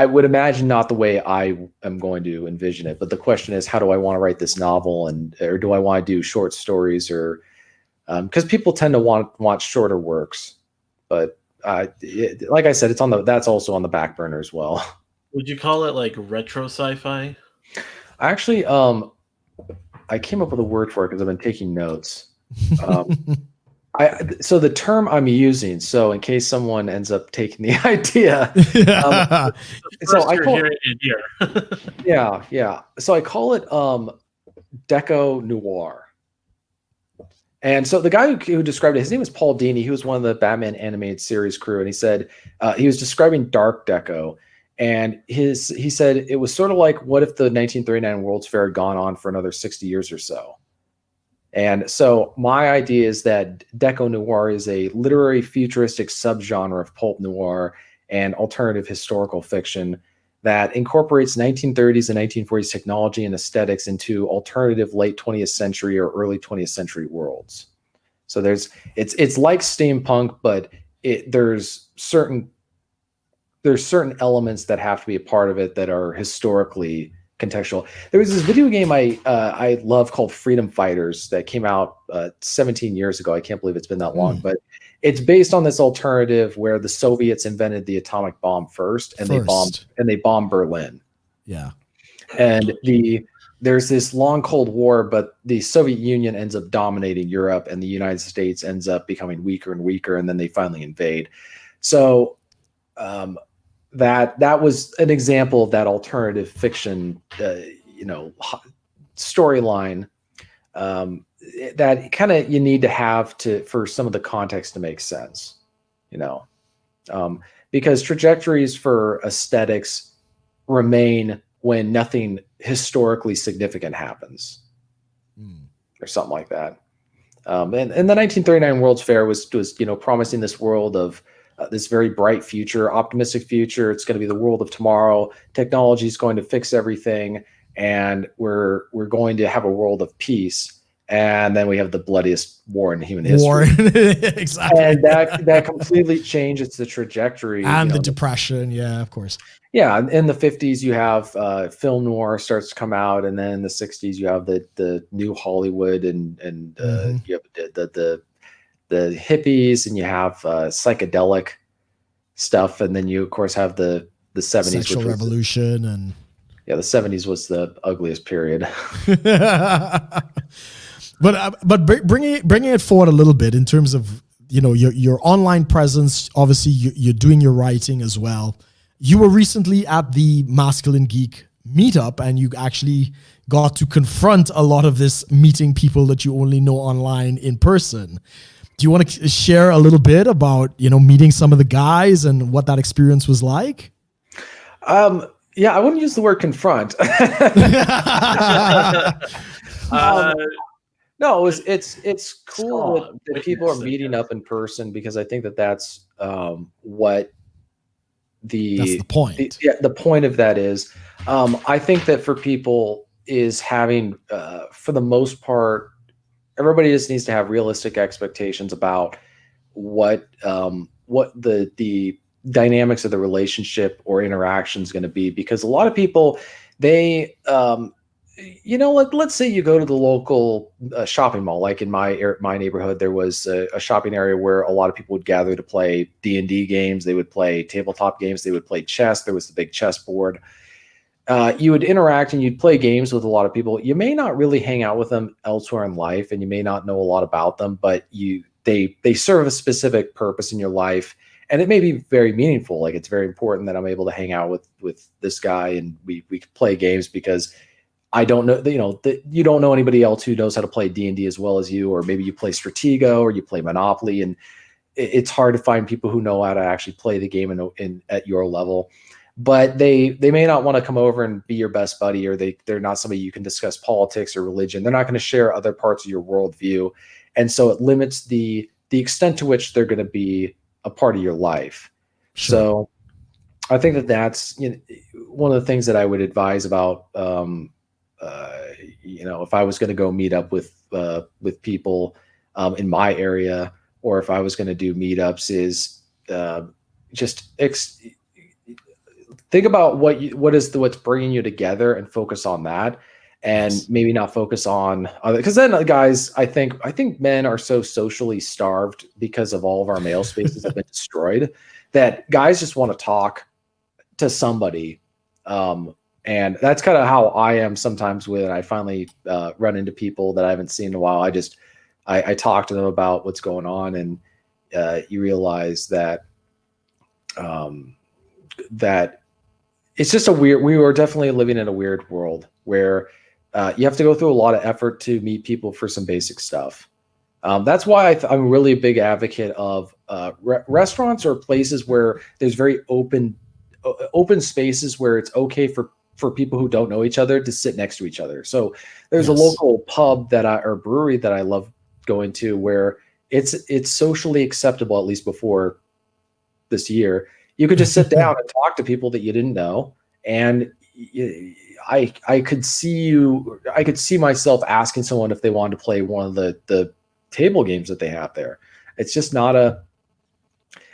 would imagine not the way I am going to envision it. But the question is, how do I want to write this novel, or do I want to do short stories, or because people tend to want shorter works. But like I said, that's also on the back burner as well.
Would you call it like retro sci-fi?
Actually, I came up with a word for it because I've been taking notes. So the term I'm using, so in case someone ends up taking the idea, so I call it here. yeah. So I call it Deco Noir. And so the guy who described it, his name is Paul Dini. He was one of the Batman animated series crew, and he said he was describing Dark Deco. And he said it was sort of like, what if the 1939 World's Fair had gone on for another 60 years or so? And so my idea is that Deco Noir is a literary futuristic subgenre of pulp noir and alternative historical fiction that incorporates 1930s and 1940s technology and aesthetics into alternative late 20th century or early 20th century worlds. So it's like steampunk, but there's certain elements that have to be a part of it that are historically contextual. There was this video game I love called Freedom Fighters that came out 17 years ago. I can't believe it's been that long, but it's based on this alternative where the Soviets invented the atomic bomb first, and they bombed Berlin.
Yeah.
And there's this long Cold War, but the Soviet Union ends up dominating Europe, and the United States ends up becoming weaker and weaker, and then they finally invade. So that was an example of that alternative fiction, storyline that kind of you need to have for some of the context to make sense, because trajectories for aesthetics remain when nothing historically significant happens, or something like that. And the 1939 World's Fair was promising this world of this very bright future, optimistic future. It's going to be the world of tomorrow. Technology is going to fix everything, and we're going to have a world of peace. And then we have the bloodiest war in human history.
Exactly.
And that completely changes the trajectory.
And the Depression, yeah, of course.
Yeah, in the 50s you have film noir starts to come out, and then in the 60s you have the new Hollywood, and you have the hippies, and you have psychedelic stuff, and then you of course have the 70s
sexual revolution, and
the 70s was the ugliest period.
But bringing it forward a little bit in terms of your online presence. Obviously, you're doing your writing as well. You were recently at the Masculine Geek meetup and you actually got to confront a lot of this meeting people that you only know online in person. Do you want to share a little bit about, meeting some of the guys and what that experience was like?
Yeah, I wouldn't use the word confront. No, it's cool that people are meeting up in person, because I think that's what that's the point. The point of that is, I think that for people is having, for the most part, everybody just needs to have realistic expectations about what the dynamics of the relationship or interaction is going to be, because a lot of people, they let's say you go to the local shopping mall. Like in my neighborhood, there was a shopping area where a lot of people would gather to play D&D games. They would play tabletop games. They would play chess. There was the big chessboard. You would interact and you'd play games with a lot of people. You may not really hang out with them elsewhere in life, and you may not know a lot about them, but they serve a specific purpose in your life. And it may be very meaningful. Like, it's very important that I'm able to hang out with this guy and we play games, because I don't know, you don't know anybody else who knows how to play D&D as well as you, or maybe you play Stratego or you play Monopoly, and it's hard to find people who know how to actually play the game at your level. But they may not want to come over and be your best buddy, or they're not somebody you can discuss politics or religion. They're not going to share other parts of your worldview. And so it limits the extent to which they're going to be a part of your life. Sure. So I think that's one of the things that I would advise about, if I was going to go meet up with people in my area, or if I was going to do meetups, is just think about what's bringing you together and focus on that, and maybe not focus on other. Because then, guys, I think men are so socially starved because of all of our male spaces have been destroyed, that guys just want to talk to somebody. And that's kind of how I am sometimes when I finally run into people that I haven't seen in a while. I talk to them about what's going on, and you realize that that it's just we are definitely living in a weird world where you have to go through a lot of effort to meet people for some basic stuff. That's why I'm really a big advocate of restaurants or places where there's very open spaces where it's okay for people who don't know each other to sit next to each other. So there's a local pub or brewery that I love going to, where it's socially acceptable, at least before this year. You could just sit down and talk to people that you didn't know. And I could see myself asking someone if they wanted to play one of the table games that they have there. It's just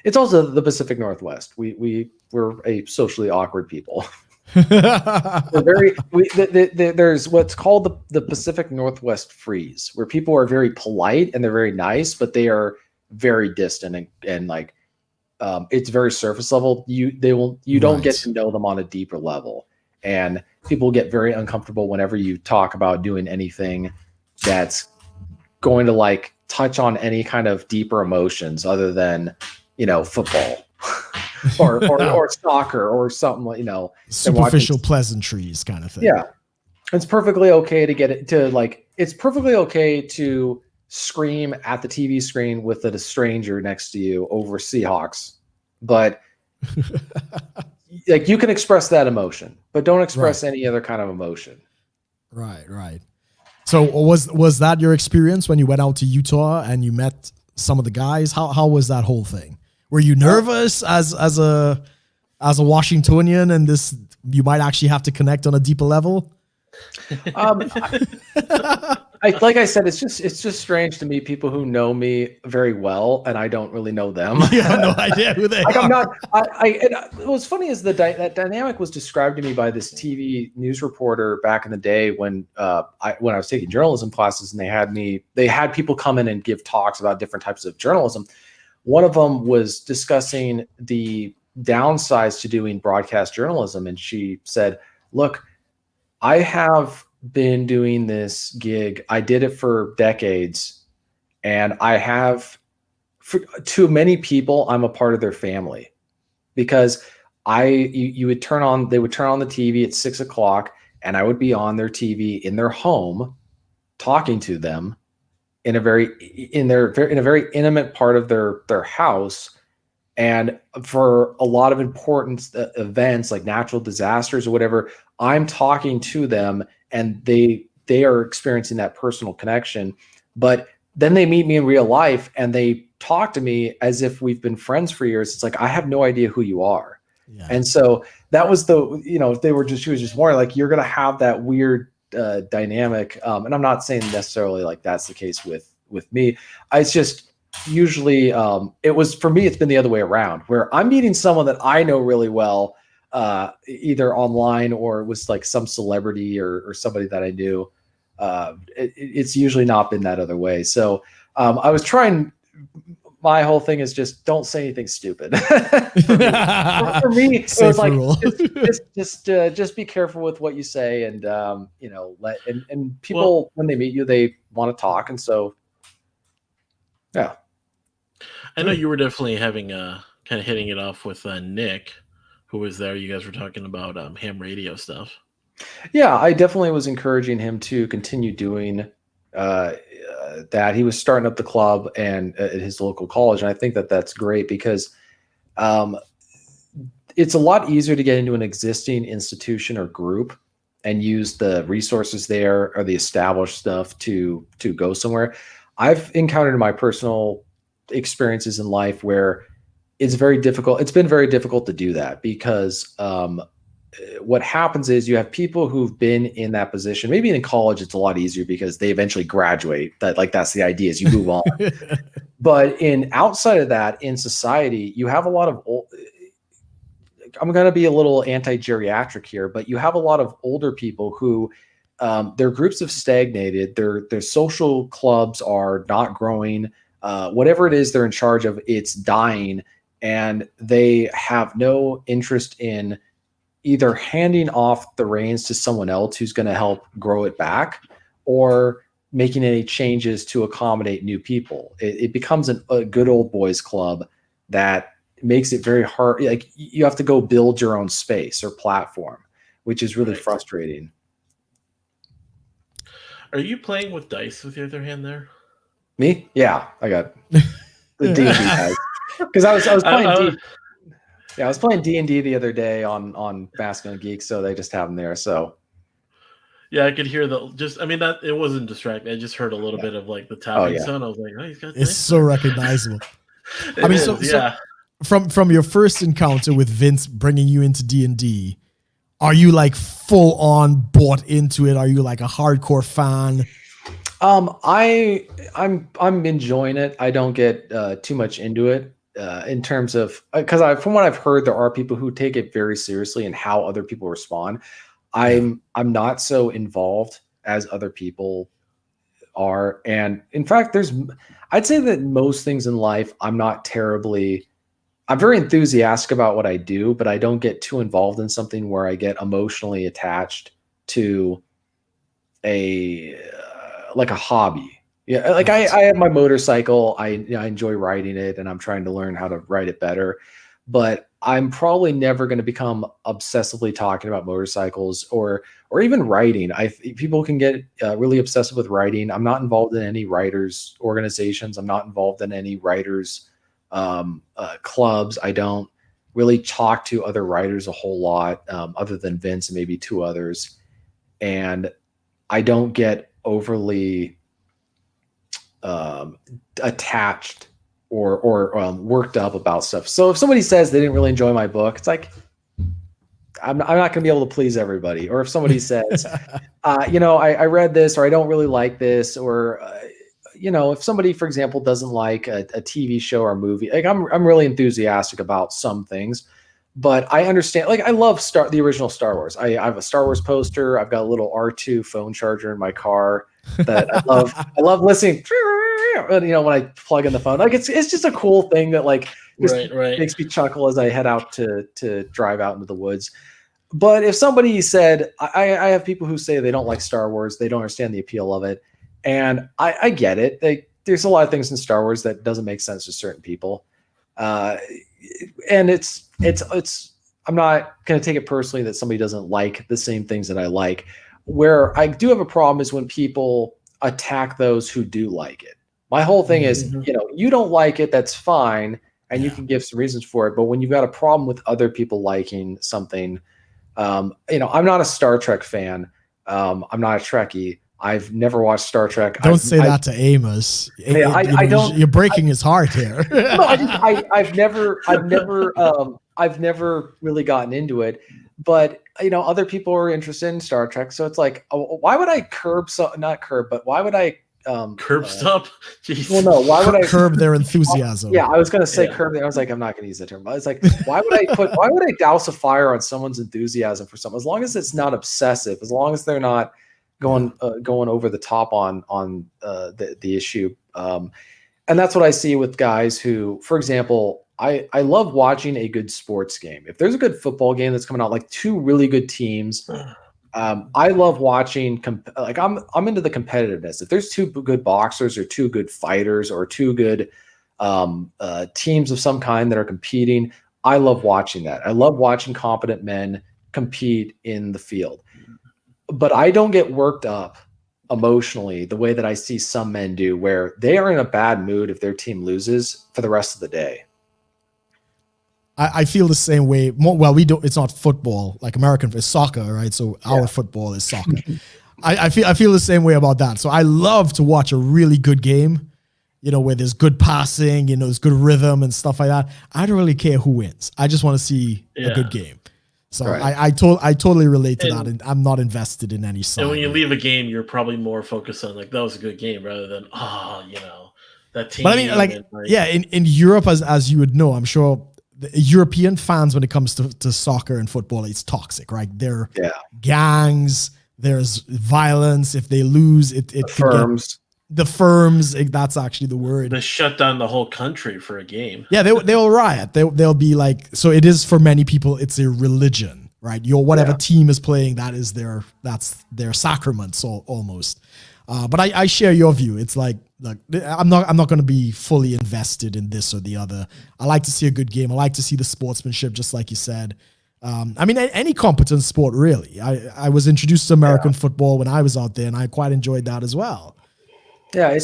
it's also the Pacific Northwest. We're a socially awkward people. There's what's called the Pacific Northwest freeze, where people are very polite and they're very nice, but they are very distant and like it's very surface level. You don't get to know them on a deeper level, and people get very uncomfortable whenever you talk about doing anything that's going to like touch on any kind of deeper emotions other than football. or soccer or something,
superficial pleasantries kind of thing.
Yeah, it's perfectly okay to get it to like. It's perfectly okay to scream at the TV screen with a stranger next to you over Seahawks, but like you can express that emotion, but don't express any other kind of emotion.
Right. So was that your experience when you went out to Utah and you met some of the guys? How was that whole thing? Were you nervous as a Washingtonian, and you might actually have to connect on a deeper level?
Like I said, it's just strange to meet people who know me very well, and I don't really know them.
You have no idea who they are.
I'm not. What's funny is that dynamic was described to me by this TV news reporter back in the day when I was taking journalism classes, and they had people come in and give talks about different types of journalism. One of them was discussing the downsides to doing broadcast journalism. And she said, look, I have been doing this gig. I did it for decades. And to many people, I'm a part of their family, because you would they would turn on the TV at 6 o'clock, and I would be on their TV in their home, talking to them in a very intimate part of their house. And for a lot of important events like natural disasters or whatever, I'm talking to them, and they are experiencing that personal connection. But then they meet me in real life and they talk to me as if we've been friends for years. It's like, I have no idea who you are. Yeah. And so that was she was just more like, you're going to have that weird dynamic. And I'm not saying necessarily like that's the case with me. It's just usually for me, it's been the other way around, where I'm meeting someone that I know really well, either online or it was like some celebrity or somebody that I knew. It's usually not been that other way. So I was trying. My whole thing is just don't say anything stupid. for me, it was like just be careful with what you say, and and people when they meet you, they want to talk, and so yeah.
I know you were definitely having kind of hitting it off with Nick, who was there. You guys were talking about ham radio stuff.
Yeah, I definitely was encouraging him to continue doing that. He was starting up the club and at his local college, and I think that that's great because it's a lot easier to get into an existing institution or group and use the resources there or the established stuff to go somewhere. I've encountered in my personal experiences in life where it's very difficult. It's been very difficult to do that because what happens is you have people who've been in that position. Maybe in college, it's a lot easier because they eventually graduate. That's the idea, is you move on. But outside of that, in society, you have a lot of old, I'm going to be a little anti-geriatric here, but you have a lot of older people who their groups have stagnated. Their social clubs are not growing. Whatever it is they're in charge of, it's dying. And they have no interest in either handing off the reins to someone else who's going to help grow it back, or making any changes to accommodate new people. It becomes a good old boys club that makes it very hard. Like, you have to go build your own space or platform, which is really frustrating.
Are you playing with dice with your other hand there?
Me? Yeah, I got the D&D guys. Because I was playing I was playing D&D the other day on Masculine Geek, so they just have them there. So
yeah, I could hear that it wasn't distracting. I just heard a little bit of like the tapping sound. I was like, oh, he's got
it's so recognizable.
So
from your first encounter with Vince bringing you into D&D, are you like full on bought into it? Are you like a hardcore fan?
I'm enjoying it. I don't get too much into it in terms of, because from what I've heard, there are people who take it very seriously and how other people respond. I'm not so involved as other people are, and in fact, I'd say that most things in life I'm very enthusiastic about what I do, but I don't get too involved in something where I get emotionally attached to a hobby. Yeah. Like I have my motorcycle. I enjoy riding it, and I'm trying to learn how to ride it better, but I'm probably never going to become obsessively talking about motorcycles or even writing. People can get really obsessive with writing. I'm not involved in any writers organizations. I'm not involved in any writers clubs. I don't really talk to other writers a whole lot, other than Vince and maybe two others. And I don't get overly attached or worked up about stuff. So if somebody says they didn't really enjoy my book, it's like, I'm not going to be able to please everybody. Or if somebody says, I read this, or I don't really like this, or if somebody, for example, doesn't like a TV show or movie, like I'm really enthusiastic about some things, but I understand, like I love the original Star Wars. I have a Star Wars poster. I've got a little R2 phone charger in my car that I love. I love listening, when I plug in the phone. Like it's just a cool thing that like makes me chuckle as I head out to drive out into the woods. But if somebody said, I have people who say they don't like Star Wars, they don't understand the appeal of it. And I get it. There's a lot of things in Star Wars that doesn't make sense to certain people. And it's I'm not going to take it personally that somebody doesn't like the same things that I like. Where I do have a problem is when people attack those who do like it. My whole thing is, you don't like it, that's fine, and you can give some reasons for it. But when you've got a problem with other people liking something, I'm not a Star Trek fan. I'm not a Trekkie. I've never watched Star Trek.
Don't say that to Amos.
I don't.
You're breaking his heart here.
No, I've never really gotten into it. But other people are interested in Star Trek, so it's like, why would I curb
stop? Jeez.
Well, no, why would I
curb their enthusiasm?
Yeah, I was gonna say curb. I was like, I'm not gonna use that term. But it's like, why would I douse a fire on someone's enthusiasm for something? As long as it's not obsessive, as long as they're not going over the top on the issue. And that's what I see with guys who, for example, I love watching a good sports game. If there's a good football game that's coming out, like two really good teams, I love watching. I'm into the competitiveness. If there's two good boxers or two good fighters or two good teams of some kind that are competing, I love watching that. I love watching competent men compete in the field. But I don't get worked up emotionally the way that I see some men do, where they are in a bad mood if their team loses for the rest of the day.
I feel the same way. Well, we don't. It's not football like American. It's soccer, right? So our football is soccer. I feel the same way about that. So I love to watch a really good game, where there's good passing, there's good rhythm and stuff like that. I don't really care who wins. I just want to see a good game. So I totally relate to that, and I'm not invested in any side.
And when you leave a game, you're probably more focused on like, that was a good game rather than that team.
But I mean, in Europe, as you would know, I'm sure the European fans, when it comes to soccer and football, it's toxic, right? There are gangs, there's violence. If they lose, it
firms.
The firms, that's actually the word.
They shut down the whole country for a game.
Yeah, they'll riot. They'll be like, so it is for many people, it's a religion, right? Whatever team is playing, that's their sacrament, so almost. But I share your view. It's like, look, I'm not going to be fully invested in this or the other. I like to see a good game. I like to see the sportsmanship, just like you said. I mean, any competent sport, really. I was introduced to American football when I was out there, and I quite enjoyed that as well.
Yeah,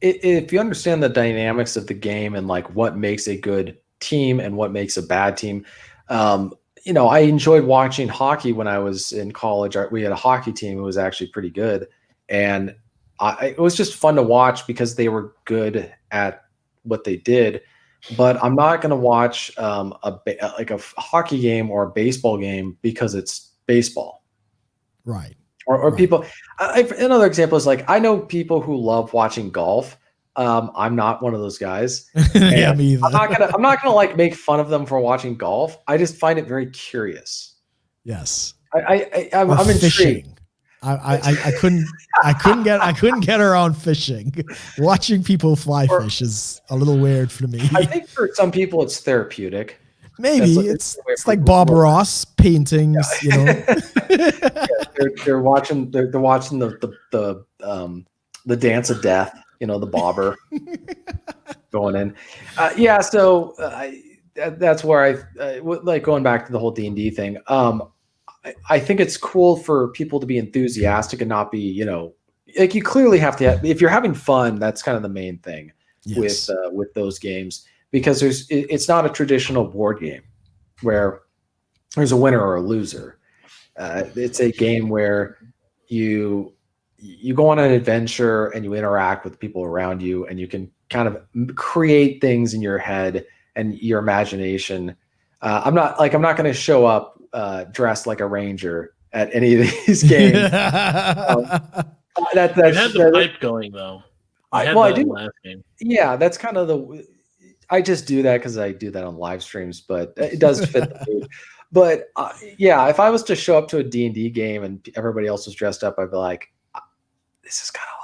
if you understand the dynamics of the game and like what makes a good team and what makes a bad team, I enjoyed watching hockey when I was in college. We had a hockey team who was actually pretty good, and it was just fun to watch because they were good at what they did. But I'm not going to watch a hockey game or a baseball game because it's baseball,
right?
Or people. Another example is like, I know people who love watching golf. I'm not one of those guys.
Yeah, me either.
I'm not gonna like make fun of them for watching golf. I just find it very curious.
Yes,
I'm intrigued.
I couldn't get around fishing. Watching people fly fish is a little weird for me.
I think for some people it's therapeutic.
Maybe it's like Bob Ross paintings,
they're watching the dance of death, the bobber going in. So that's where I like going back to the whole D&D thing. I think it's cool for people to be enthusiastic and not be, like, you clearly have to if you're having fun, that's kind of the main thing with those games. Because it's not a traditional board game where there's a winner or a loser. It's a game where you go on an adventure and you interact with people around you, and you can kind of create things in your head and your imagination. I'm not going to show up dressed like a ranger at any of these games.
You had the hype going though. I did last game.
Yeah, that's kind of I just do that because I do that on live streams, but it does fit the mood. But if I was to show up to a D&D game and everybody else was dressed up, I'd be like, this is kind of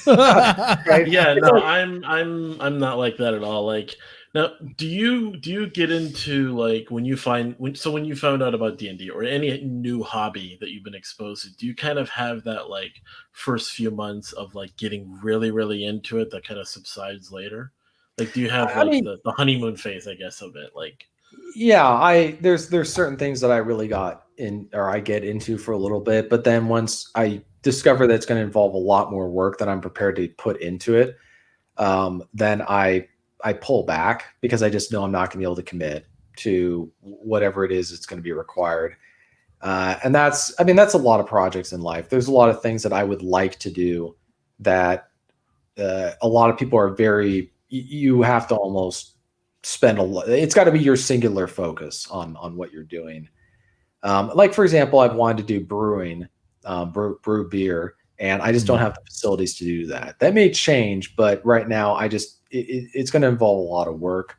awkward.
Right? Yeah, no, I'm not like that at all. Like, now, do you get into like when you found out about D&D or any new hobby that you've been exposed to, do you kind of have that like first few months of like getting really, really into it that kind of subsides later? Like, do you have the honeymoon phase, I guess, of it? Like,
Yeah, there's certain things that I really got in, or I get into for a little bit, but then once I discover that it's going to involve a lot more work than I'm prepared to put into it, then I pull back because I just know I'm not going to be able to commit to whatever it is that's going to be required. And that's a lot of projects in life. There's a lot of things that I would like to do that a lot of people are you have to almost spend a lot. It's got to be your singular focus on what you're doing. Like, for example, I've wanted to do brewing, brew beer, and I just don't have the facilities to do that. That may change, but right now it's going to involve a lot of work.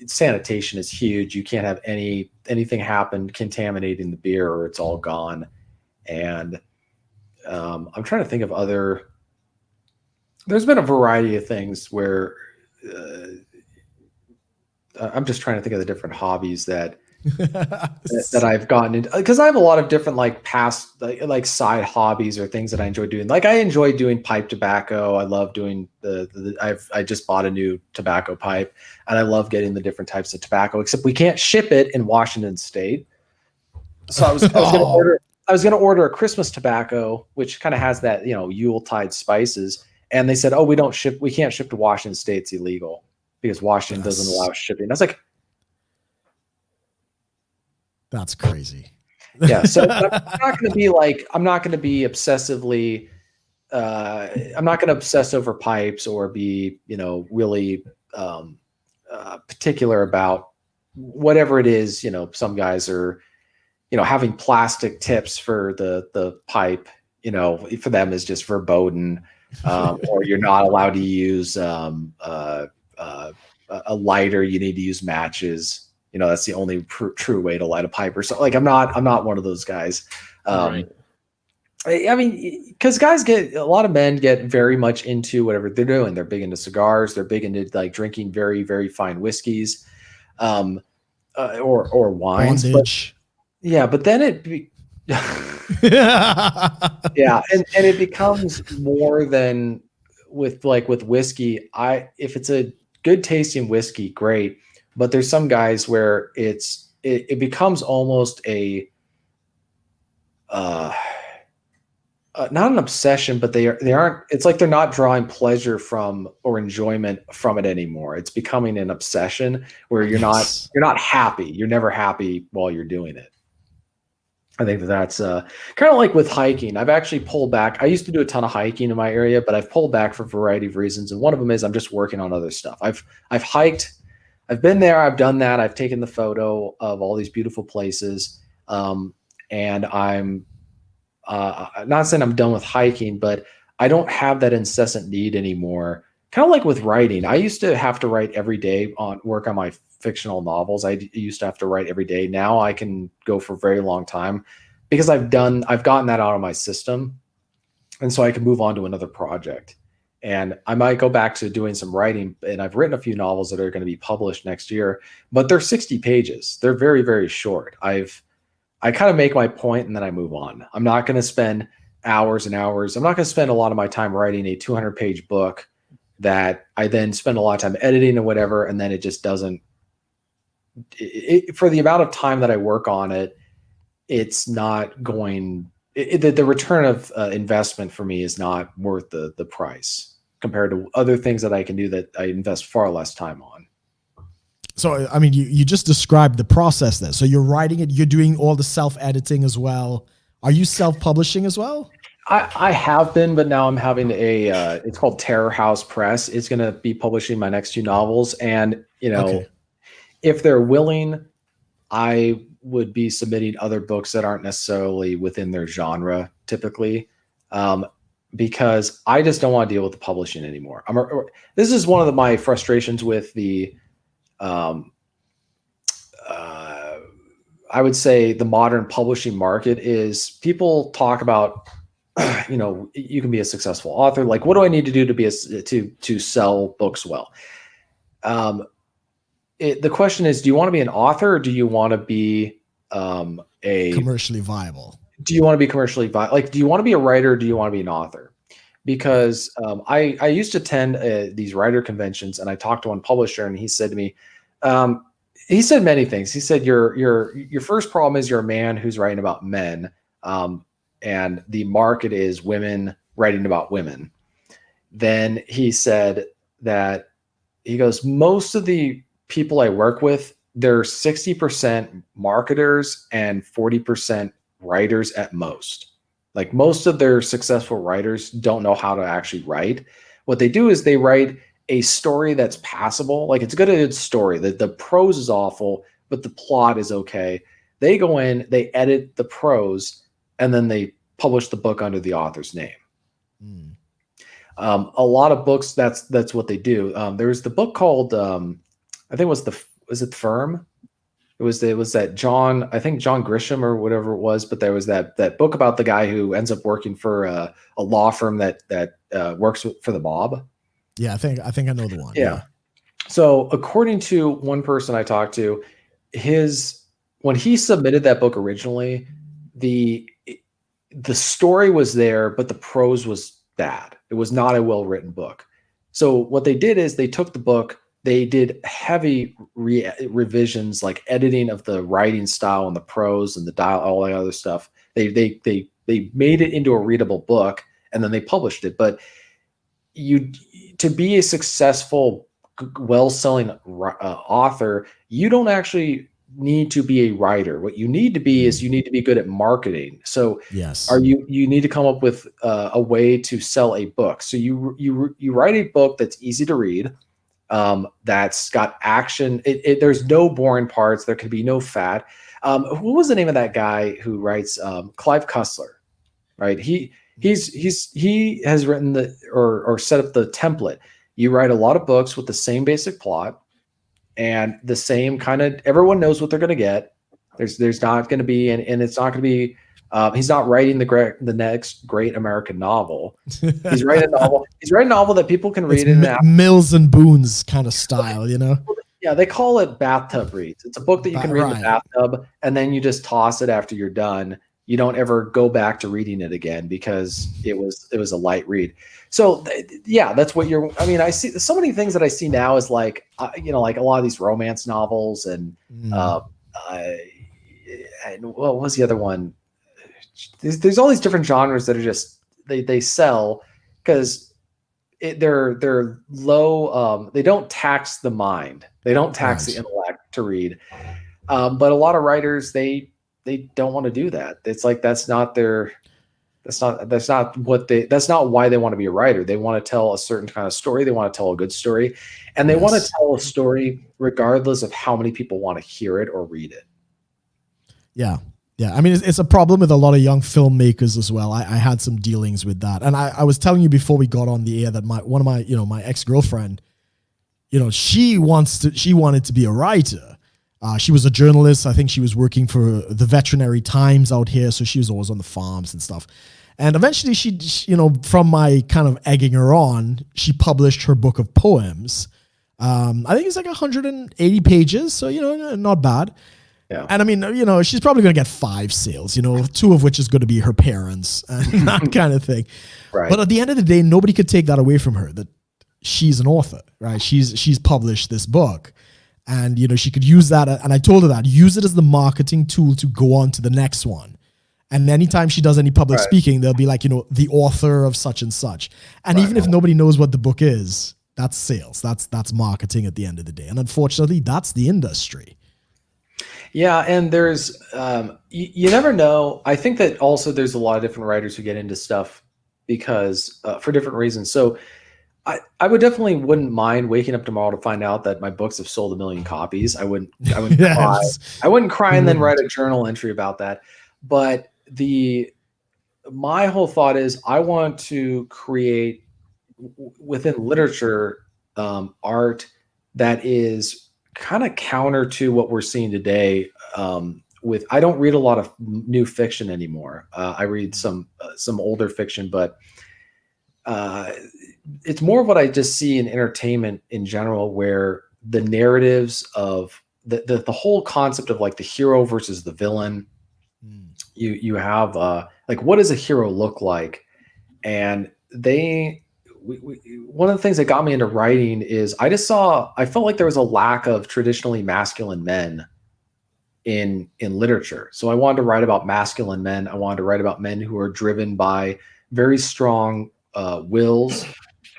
Sanitation is huge. You can't have anything happen contaminating the beer or it's all gone. And I'm trying to think of there's been a variety of things where I'm just trying to think of the different hobbies that I've gotten into, because I have a lot of different past like side hobbies or things that I enjoy doing. Like I enjoy doing pipe tobacco. I love doing I just bought a new tobacco pipe, and I love getting the different types of tobacco, except we can't ship it in Washington State. So I was going to order a Christmas tobacco, which kind of has that, Yuletide spices. And they said, "Oh, we can't ship to Washington State. It's illegal because Washington doesn't allow shipping." I was like,
that's crazy.
Yeah. So I'm not going to be obsessively, I'm not going to obsess over pipes or be, really particular about whatever it is. Some guys are, having plastic tips for the pipe, for them is just verboten. Or you're not allowed to use a lighter. You need to use matches. That's the only true way to light a pipe or something. I'm not one of those guys.
Right.
I mean, because a lot of men get very much into whatever they're doing. They're big into cigars. They're big into drinking very, very fine whiskeys, or wines.
Bondage.
But then yeah, and it becomes more than with whiskey. If it's a good tasting whiskey, great. But there's some guys where it becomes almost not an obsession, but they aren't. It's like they're not drawing pleasure from or enjoyment from it anymore. It's becoming an obsession where you're not happy. You're never happy while you're doing it. I think that's kind of like with hiking. I've actually pulled back. I used to do a ton of hiking in my area, but I've pulled back for a variety of reasons. And one of them is I'm just working on other stuff. I've hiked. I've been there. I've done that. I've taken the photo of all these beautiful places. And I'm not saying I'm done with hiking, but I don't have that incessant need anymore. Kind of like with writing. I used to have to write every day work on my fictional novels. I used to have to write every day. Now I can go for a very long time because I've gotten that out of my system. And so I can move on to another project. And I might go back to doing some writing, and I've written a few novels that are going to be published next year, but they're 60 pages. They're very, very short. I kind of make my point and then I move on. I'm not going to spend hours and hours. I'm not going to spend a lot of my time writing a 200-page book that I then spend a lot of time editing or whatever, and then it just doesn't. For the amount of time that I work on it, it's not going. The return of investment for me is not worth the price compared to other things that I can do that I invest far less time on.
So, I mean, you just described the process there. So you're writing it, you're doing all the self-editing as well. Are you self-publishing as well?
I have been, but now I'm having it's called Terror House Press. It's going to be publishing my next 2 novels. And, if they're willing, I would be submitting other books that aren't necessarily within their genre typically, because I just don't want to deal with the publishing anymore. This is one of my frustrations with the, I would say the modern publishing market is people talk about, you can be a successful author. Like, what do I need to do to be to sell books well? The question is, do you want to be an author, or do you want to be a
commercially viable?
Do you want to be commercially viable? Like, do you want to be a writer, or do you want to be an author? Because I used to attend these writer conventions, and I talked to one publisher, and he said to me, he said many things. He said your first problem is you're a man who's writing about men, and the market is women writing about women. Then he said that he goes, most of the people I work with, they're 60% marketers and 40% writers at most. Like most of their successful writers don't know how to actually write. What they do is they write a story that's passable. Like it's a good story. The prose is awful, but the plot is okay. They go in, they edit the prose, and then they publish the book under the author's name. Mm. A lot of books, that's what they do. There's the book called, I think was it Firm? It was that John Grisham or whatever it was, but there was that book about the guy who ends up working for a law firm that works for the mob.
Yeah, I think I know the one.
Yeah. So according to one person I talked to, when he submitted that book originally, the story was there, but the prose was bad. It was not a well-written book. So what they did is they took the book, they did heavy revisions, like editing of the writing style and the prose and the dial, all that other stuff. They made it into a readable book, and then they published it. But to be a successful, well-selling author, you don't actually need to be a writer. What you need to be is you need to be good at marketing. So
yes,
you need to come up with a way to sell a book. So you write a book that's easy to read, that's got action. There's no boring parts. There could be no fat. What was the name of that guy who writes? Clive Cussler, right? He has written or set up the template. You write a lot of books with the same basic plot and the same kind of, everyone knows what they're going to get. There's not going to be, and it's not going to be, he's not writing the next great American novel. He's writing a novel. He's writing a novel that people can read.
Mills and Boons kind of style, you know?
Yeah, they call it bathtub reads. It's a book that you can read in the bathtub, and then you just toss it after you're done. You don't ever go back to reading it again because it was a light read. So yeah, that's what I see so many things that I see now is like, like a lot of these romance novels and what was the other one? There's all these different genres that are just, they sell because they're low. They don't tax the mind. They don't tax the intellect to read. But a lot of writers, they don't want to do that. It's like that's not why they want to be a writer. They want to tell a certain kind of story. They want to tell a good story, and they want to tell a story regardless of how many people want to hear it or read it.
Yeah. Yeah. I mean, it's a problem with a lot of young filmmakers as well. I had some dealings with that. And I was telling you before we got on the air that one of my ex-girlfriend, she wanted to be a writer. She was a journalist. I think she was working for the Veterinary Times out here. So she was always on the farms and stuff. And eventually she from my kind of egging her on, she published her book of poems. I think it's like 180 pages. So, not bad. Yeah. And I mean, she's probably going to get 5 sales, 2 of which is going to be her parents and that kind of thing. Right. But at the end of the day, nobody could take that away from her, that she's an author, right? She's published this book. And, she could use that. And I told her that, use it as the marketing tool to go on to the next one. And anytime she does any public speaking, they'll be like, the author of such and such. And even if nobody knows what the book is, that's sales. That's marketing at the end of the day. And unfortunately, that's the industry.
Yeah. And there's, you never know. I think that also there's a lot of different writers who get into stuff because for different reasons. So I wouldn't mind waking up tomorrow to find out that my books have sold 1 million copies. I wouldn't cry. I wouldn't cry and then write a journal entry about that. But my whole thought is I want to create within literature, art that is kind of counter to what we're seeing today. I don't read a lot of new fiction anymore. I read some older fiction, but it's more of what I just see in entertainment in general, where the narratives of the whole concept of like the hero versus the villain. You have like, what does a hero look like? And one of the things that got me into writing is I felt like there was a lack of traditionally masculine men in literature. So I wanted to write about masculine men. I wanted to write about men who are driven by very strong wills,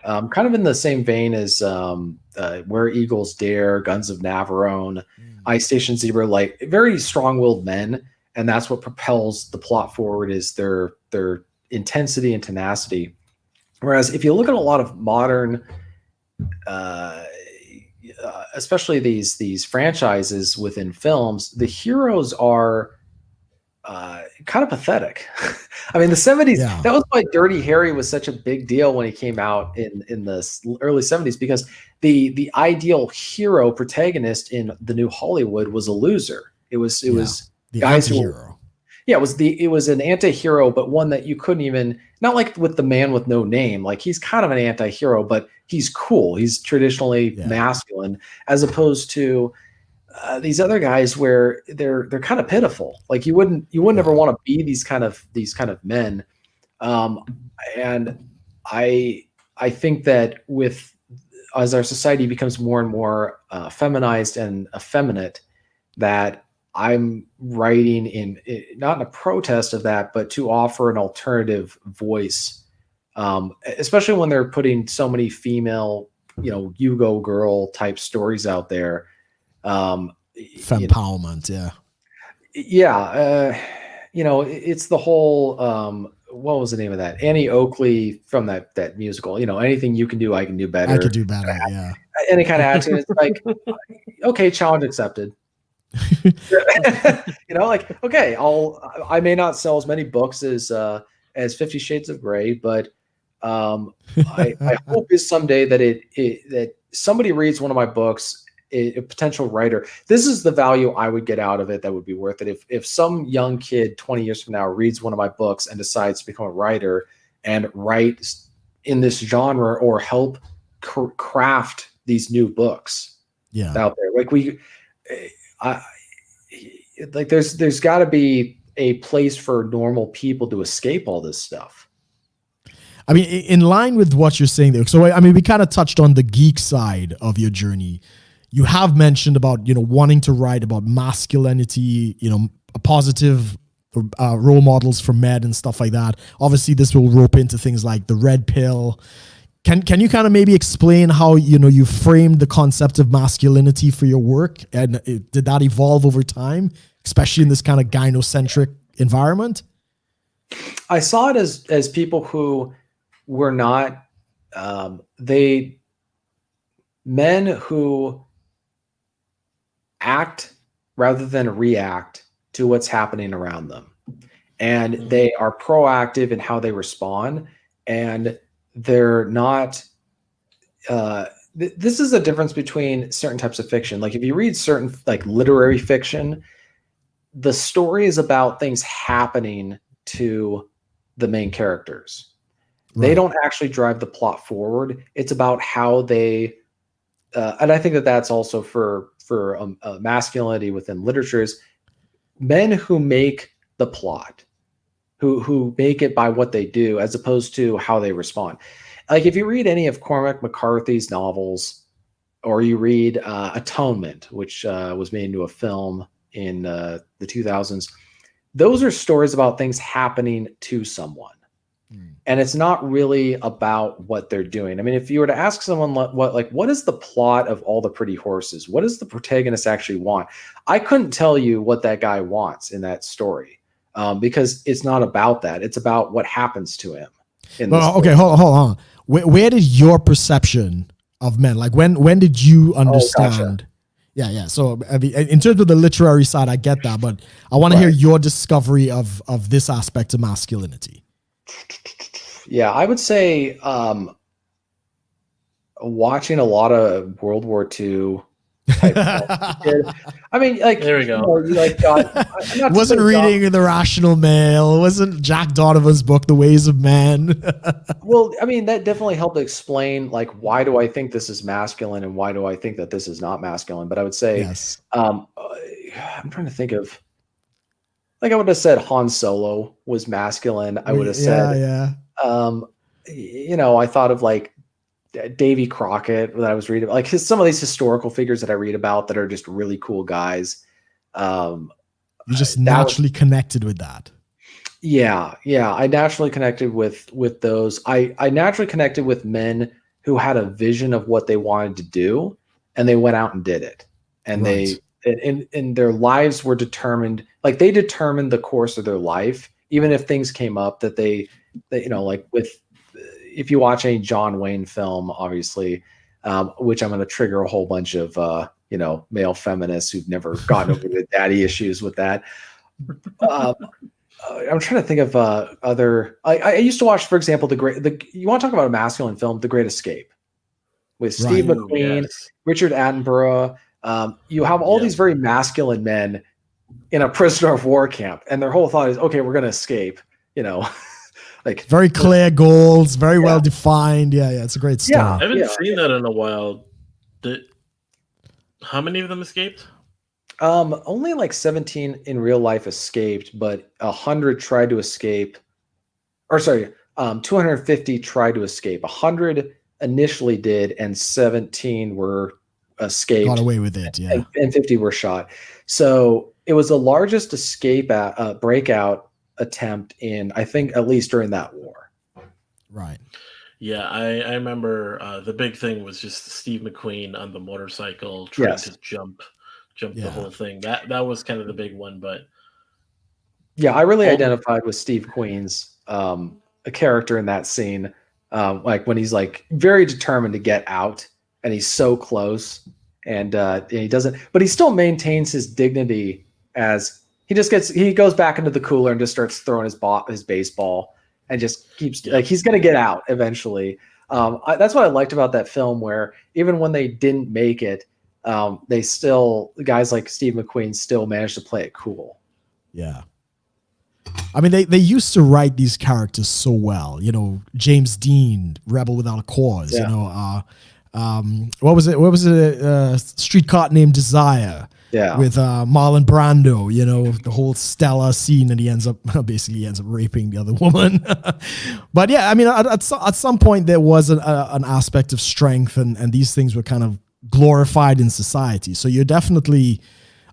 kind of in the same vein as Where Eagles Dare, Guns of Navarone, Ice Station Zebra, like very strong-willed men. And that's what propels the plot forward, is their intensity and tenacity. Whereas if you look at a lot of modern, especially these franchises within films, the heroes are kind of pathetic. I mean, the 70s, that was why Dirty Harry was such a big deal when he came out in the early 70s, because the ideal hero protagonist in the new Hollywood was a loser. It was
the
guys
anti-hero.
It was an anti-hero, but one that you couldn't even, not like with the Man with No Name, like he's kind of an anti-hero, but he's cool. He's traditionally masculine, as opposed to these other guys where they're kind of pitiful. Like you wouldn't ever want to be these kind of men. And I think that as our society becomes more and more feminized and effeminate, that I'm writing not in a protest of that, but to offer an alternative voice, especially when they're putting so many female, Yugo girl type stories out there.
Fempowerment,
it's the whole what was the name of that? Annie Oakley from that musical. Anything you can do, I can do better.
I could do better. Yeah.
Any kind of action. It's like, okay, challenge accepted. Okay, I may not sell as many books as 50 Shades of Grey, but I hope is someday that somebody reads one of my books, a potential writer. This is the value I would get out of it that would be worth it. If some young kid 20 years from now reads one of my books and decides to become a writer and write in this genre, or help craft these new books out there. There's got to be a place for normal people to escape all this stuff.
I mean, in line with what you're saying there, so I mean, we kind of touched on the geek side of your journey. You have mentioned about, wanting to write about masculinity, a positive role models for men and stuff like that. Obviously, this will rope into things like the red pill. Can you kind of maybe explain how, you framed the concept of masculinity for your work? And did that evolve over time, especially in this kind of gynocentric environment?
I saw it as people who were not, men who act rather than react to what's happening around them. And they are proactive in how they respond. And they're not, this is a difference between certain types of fiction. Like if you read certain literary fiction, the story is about things happening to the main characters. Right. They don't actually drive the plot forward. It's about how they, and I think that's also for masculinity within literatures, men who make the plot, who make it by what they do as opposed to how they respond. Like if you read any of Cormac McCarthy's novels, or you read Atonement, which was made into a film in the 2000s, those are stories about things happening to someone. And it's not really about what they're doing. I mean, if you were to ask someone what is the plot of All the Pretty Horses? What does the protagonist actually want? I couldn't tell you what that guy wants in that story, because it's not about that. It's about what happens to him.
Okay, hold on. Where did your perception of men, like when did you understand? Yeah. So I mean, in terms of the literary side, I get that, but I want to hear your discovery of this aspect of masculinity.
Yeah, I would say watching a lot of World War II type I mean,
there we go.
Wasn't reading The Rational Male. Wasn't Jack Donovan's book, The Ways of Man.
Well, I mean, that definitely helped explain why do I think this is masculine and why do I think that this is not masculine. But I would say,
yes.
I'm trying to think of, I would have said Han Solo was masculine. I would have said, I thought of like Davy Crockett that I was reading, like some of these historical figures that I read about that are just really cool guys.
You just naturally connected with that.
Yeah. I naturally connected with those. I naturally connected with men who had a vision of what they wanted to do, and they went out and did it. And and their lives were determined, like they determined the course of their life, even if things came up that they like if you watch any John Wayne film, obviously, which I'm going to trigger a whole bunch of, male feminists who've never gotten over the daddy issues with that. I'm trying to think of other. I used to watch, for example, you want to talk about a masculine film, The Great Escape, with Steve McQueen, Richard Attenborough. You have all these very masculine men in a prisoner of war camp, and their whole thought is, okay, we're going to escape. Like
very clear goals, very well defined. Yeah, it's a great story.
I haven't seen that in a while. How many of them escaped?
Only like 17 in real life escaped, but 100 tried to escape. Or sorry, 250 tried to escape. 100 initially did, and 17 were escaped.
Got away with it, yeah.
And 50 were shot. So it was the largest escape breakout attempt in, I think, at least during that war.
Right.
Yeah, I remember the big thing was just Steve McQueen on the motorcycle trying to jump the whole thing. That was kind of the big one. But
yeah, I really identified with Steve Queen's a character in that scene, like when he's like very determined to get out, and he's so close, and he doesn't, but he still maintains his dignity as he goes back into the cooler and just starts throwing his baseball, and just keeps like he's gonna get out eventually. That's what I liked about that film, where even when they didn't make it, guys like Steve McQueen still managed to play it cool.
Yeah. I mean, they used to write these characters so well. James Dean, Rebel Without a Cause.
Yeah.
What was it? Street Cop Named Desire.
Yeah.
With Marlon Brando. The whole Stella scene, and he ends up raping the other woman. But yeah, I mean, at some point there was an aspect of strength, and these things were kind of glorified in society. So you're definitely,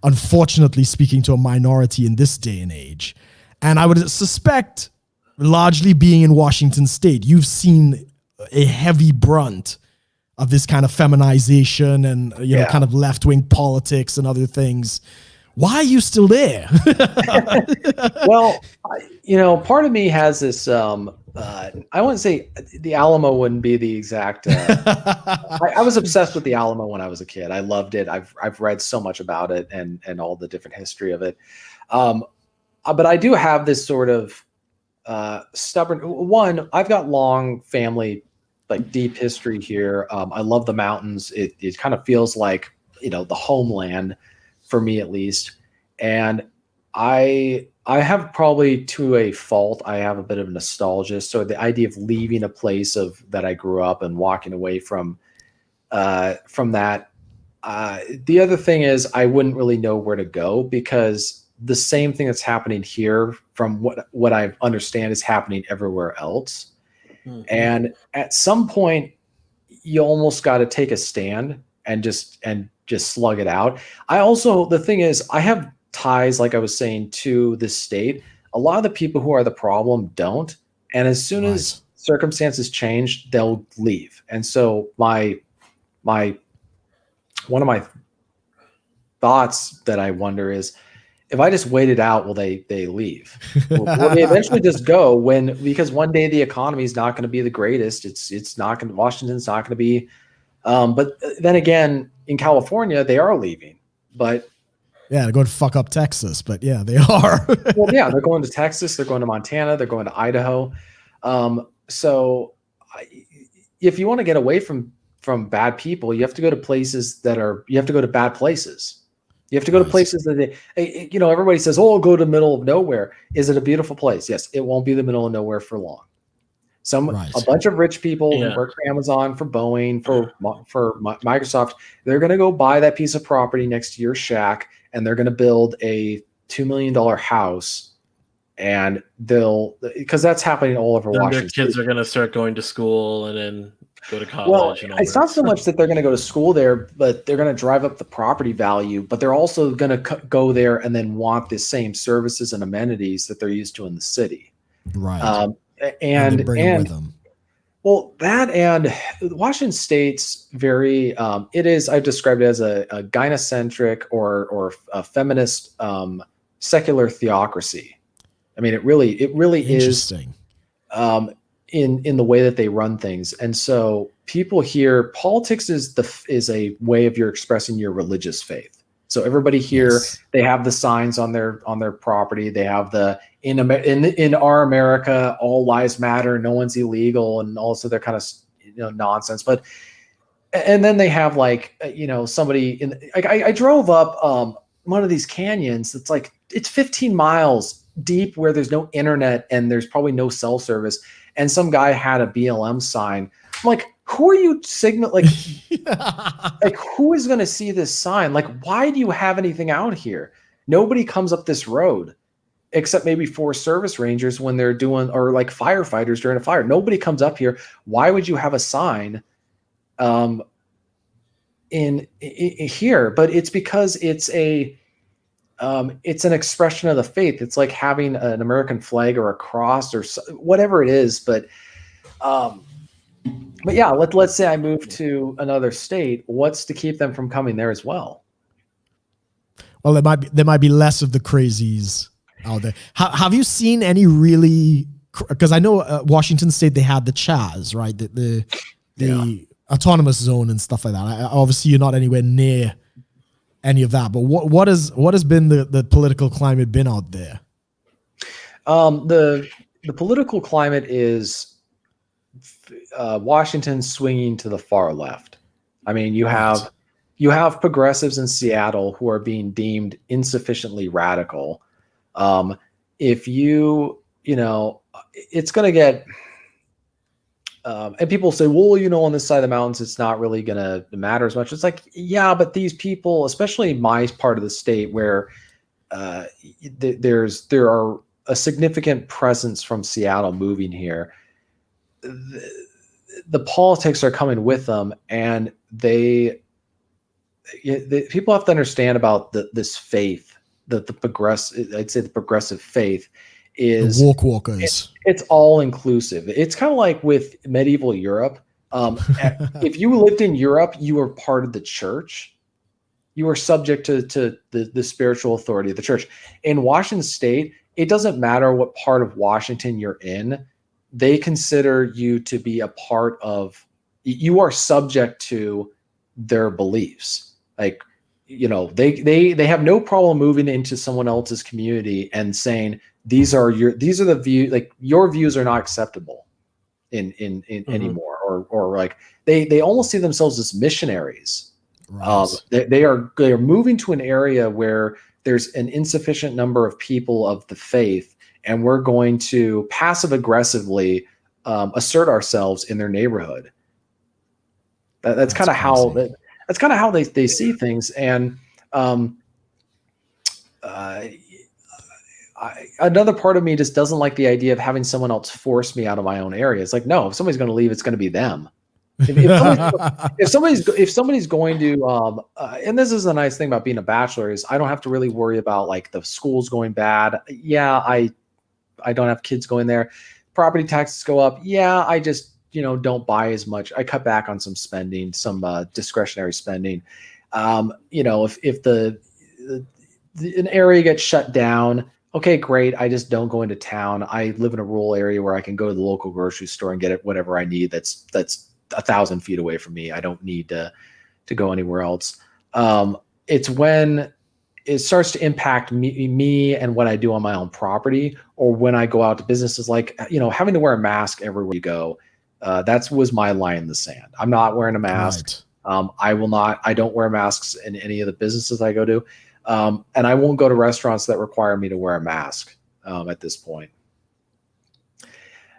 unfortunately, speaking to a minority in this day and age. And I would suspect, largely being in Washington State, you've seen a heavy brunt of this kind of feminization and kind of left-wing politics and other things. Why are you still there?
Well, part of me has this. I wouldn't say the Alamo wouldn't be the exact. I was obsessed with the Alamo when I was a kid. I loved it. I've read so much about it and all the different history of it. But I do have this sort of stubborn one. I've got long family, like deep history here. I love the mountains. It kind of feels like, the homeland for me, at least. And I have, probably to a fault, I have a bit of nostalgia. So the idea of leaving a place that I grew up and walking away from that. The other thing is I wouldn't really know where to go, because the same thing that's happening here, from what I understand, is happening everywhere else. Mm-hmm. And at some point, you almost got to take a stand and just slug it out. The thing is, I have ties, like I was saying, to this state. A lot of the people who are the problem don't. And as soon as circumstances change, they'll leave. And so one of my thoughts that I wonder is, if I just wait it out, will they leave? Will they eventually just go because one day the economy is not going to be the greatest. It's not going to, Washington's not going to be. But then again, in California, they are leaving. But
yeah, they're going to fuck up Texas. But yeah, they are.
Well, yeah, they're going to Texas. They're going to Montana. They're going to Idaho. So if you want to get away from bad people, you have to go to places you have to go to bad places. You have to go to places that everybody says, "Oh, go to the middle of nowhere." Is it a beautiful place? Yes, it won't be the middle of nowhere for long. A bunch of rich people who work for Amazon, for Boeing, for Microsoft, they're going to go buy that piece of property next to your shack, and they're going to build a $2 million house and because that's happening all over
then
Washington.
Their kids are going to start going to school and then go to college.
Well,
and all
it's
that.
not so much that they're going to go to school there, but they're going to drive up the property value, but they're also going to go there and then want the same services and amenities that they're used to in the city.
Right.
And
they bring them with them.
Well, that and Washington State's very, I've described it as a gynocentric or a feminist secular theocracy. I mean, it really is in the way that they run things. And so people here, politics is a way of expressing your religious faith. So everybody here, they have the signs on their property. They have in our America, all lives matter, no one's illegal, and also they're kind of nonsense. But and then they have somebody I drove up one of these canyons that's it's 15 miles deep where there's no internet and there's probably no cell service, and some guy had a BLM sign. I'm like, who are you signal? Who is going to see this sign? Why do you have anything out here? Nobody comes up this road except maybe Forest Service rangers when they're doing, or firefighters during a fire. Nobody comes up here. Why would you have a sign in here? But it's because it's an expression of the faith. It's like having an American flag or a cross or whatever it is. But yeah, let's say I move to another state. What's to keep them from coming there as well?
Well, there might be less of the crazies out there. Have you seen any really? Because I know Washington State, they had the Chaz, right? The autonomous zone and stuff like that. Obviously, you're not anywhere near any of that. But what has been the political climate been out there?
The political climate is Washington swinging to the far left. I mean, you have progressives in Seattle who are being deemed insufficiently radical. If it's going to get, and people say, well, on this side of the mountains, it's not really going to matter as much. It's yeah, but these people, especially my part of the state where there are a significant presence from Seattle moving here, the politics are coming with them, and people have to understand about this faith, the progressive faith is
the walkers.
It's all inclusive. It's kind of like with medieval Europe. If you lived in Europe, you were part of the church. You were subject to the spiritual authority of the church. In Washington State, it doesn't matter what part of Washington you're in. They consider you to be a part of. You are subject to their beliefs. They have no problem moving into someone else's community and saying these are the views. Your views are not acceptable in anymore, or they almost see themselves as missionaries. Right. They are moving to an area where there's an insufficient number of people of the faith, and we're going to passive aggressively assert ourselves in their neighborhood. That's kind of how they see things. And another part of me just doesn't like the idea of having someone else force me out of my own area. It's no, if somebody's going to leave, it's going to be them. If somebody's going to, and this is the nice thing about being a bachelor, is I don't have to really worry about the schools going bad. Yeah, I don't have kids going there. Property taxes go up. Yeah, I just don't buy as much. I cut back on some spending, some discretionary spending. If an area gets shut down, okay, great. I just don't go into town. I live in a rural area where I can go to the local grocery store and get whatever I need. That's 1,000 feet away from me. I don't need to go anywhere else. It's when it starts to impact me and what I do on my own property, or when I go out to businesses, having to wear a mask everywhere you go. That was my line in the sand. I'm not wearing a mask. Right. I don't wear masks in any of the businesses I go to. And I won't go to restaurants that require me to wear a mask at this point.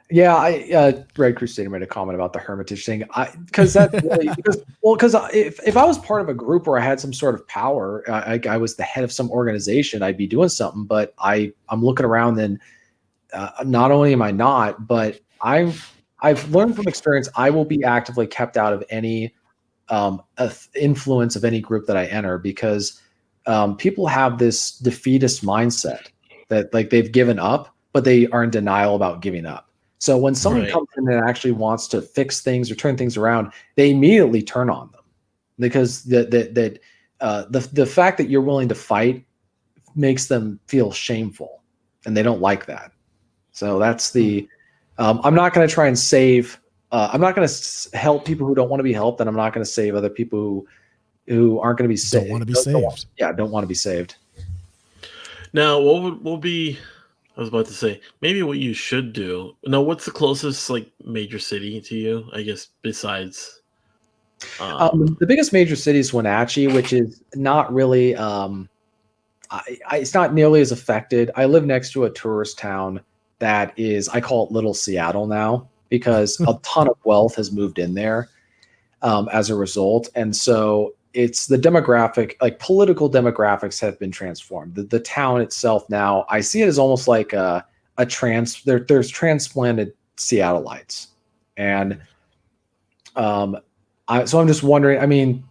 Yeah, Red Crusader made a comment about the Hermitage thing. Because if I was part of a group where I had some sort of power, I was the head of some organization, I'd be doing something. But I'm looking around, and not only am I not, but I've learned from experience, I will be actively kept out of any influence of any group that I enter, because people have this defeatist mindset that like they've given up, but they are in denial about giving up. So when someone comes in and actually wants to fix things or turn things around, they immediately turn on them, because the fact that you're willing to fight makes them feel shameful, and they don't like that. So that's the I'm not going to try and save. I'm not going to help people who don't want to be helped, and I'm not going to save other people who aren't going to be saved.
Don't want to be saved.
Don't want to be saved.
Now, what will be? I was about to say maybe what you should do. Now, what's the closest like major city to you? I guess besides.
The biggest major city is Wenatchee, which is not really. It's not nearly as affected. I live next to a tourist town that is, I call it Little Seattle now, because a ton of wealth has moved in there as a result. And so it's the demographic, like political demographics have been transformed. The town itself now, I see it as almost like there's transplanted Seattleites. And so I'm just wondering, I mean,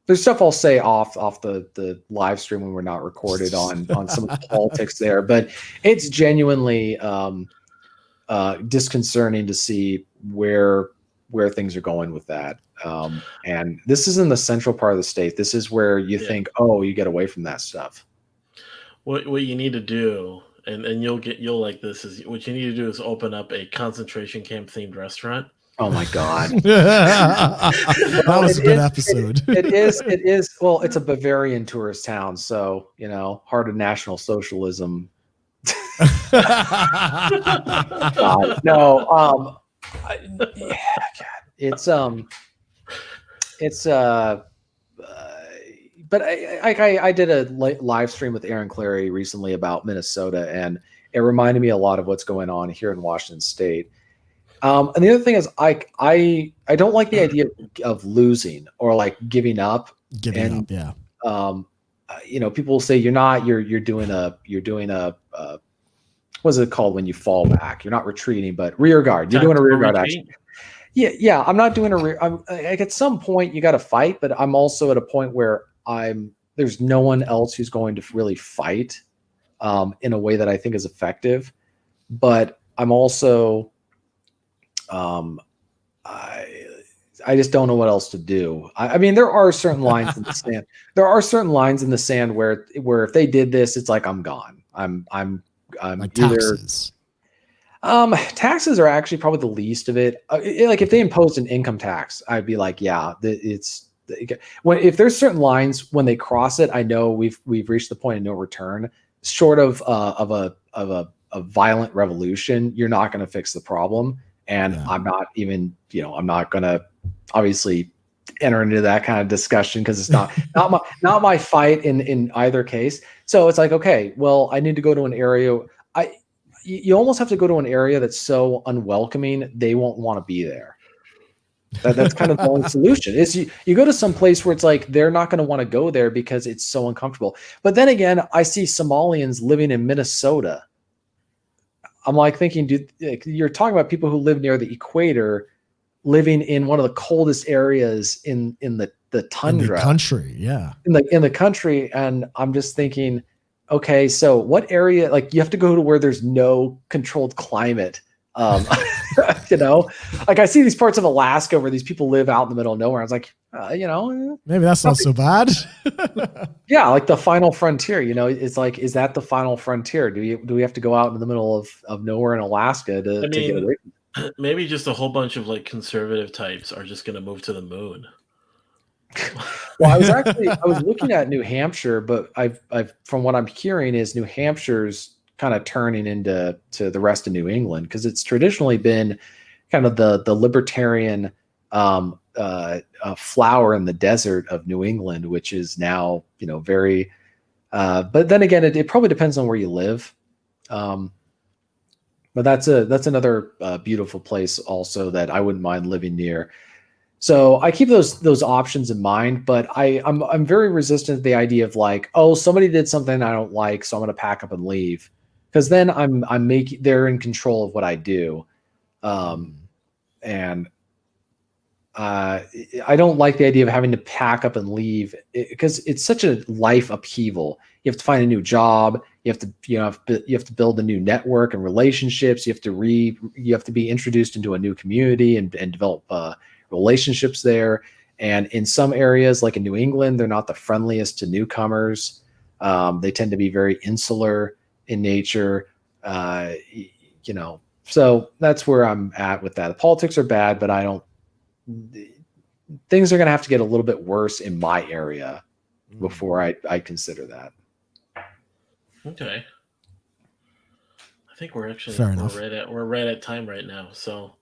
there's stuff I'll say off the live stream when we're not recorded on some of the politics there, but it's genuinely disconcerting to see where things are going with that. And this is in the central part of the state. This is where you think, oh, you get away from that stuff.
What you need to do, and you'll like this, is what you need to do is open up a concentration camp themed restaurant.
Oh my God.
That was a good episode.
It is. Well, it's a Bavarian tourist town. So, heart of National Socialism. God, no. But I did a live stream with Aaron Clary recently about Minnesota, and it reminded me a lot of what's going on here in Washington State. And the other thing is, I don't like the idea of losing or like giving up.
Yeah.
People will say you're doing a what's it called when you fall back? You're not retreating, but rear guard. You're doing a rear guard action. Yeah. I'm not doing like at some point you got to fight, but I'm also at a point where there's no one else who's going to really fight in a way that I think is effective. But I'm also I just don't know what else to do. I mean, there are certain lines in the sand. There are certain lines in the sand where if they did this, it's like I'm gone. I'm
like
either
taxes.
Taxes are actually probably the least of it. Like if they imposed an income tax, I'd be like, yeah, if there's certain lines when they cross it, I know we've reached the point of no return. Short of a violent revolution, you're not going to fix the problem. And I'm not even, I'm not going to obviously enter into that kind of discussion because it's not my fight in either case. So it's like, okay, well, I need to go to an area. You almost have to go to an area that's so unwelcoming they won't want to be there. That's kind of the only solution. Is you go to some place where it's like they're not going to want to go there because it's so uncomfortable. But then again, I see Somalians living in Minnesota. I'm like thinking, dude, you're talking about people who live near the equator, living in one of the coldest areas in the tundra,
in the country, yeah,
in the country, and I'm just thinking, okay, so what area? Like, you have to go to where there's no controlled climate. Like I see these parts of Alaska where these people live out in the middle of nowhere. I was like,
maybe that's not so bad.
Yeah,
like the final frontier. It's like, is that the final frontier? Do we have to go out in the middle of nowhere in Alaska to get away from it?
Maybe just a whole bunch of like conservative types are just going to move to the moon.
Well, I was looking at New Hampshire, but I've from what I'm hearing is New Hampshire's kind of turning into the rest of New England, because it's traditionally been kind of the libertarian flower in the desert of New England, which is now very. But then again, it probably depends on where you live. But that's another beautiful place also that I wouldn't mind living near. So I keep those options in mind, but I'm very resistant to the idea of like, oh, somebody did something I don't like, so I'm going to pack up and leave. because then they're in control of what I do. And I don't like the idea of having to pack up and leave because it's such a life upheaval. You have to find a new job. You have to build a new network and relationships. You have to be introduced into a new community and develop relationships there. And in some areas, like in New England, they're not the friendliest to newcomers. They tend to be very insular in nature. So that's where I'm at with that. The politics are bad, but things are going to have to get a little bit worse in my area before I consider that.
Okay. I think we're actually we're right at time right now. So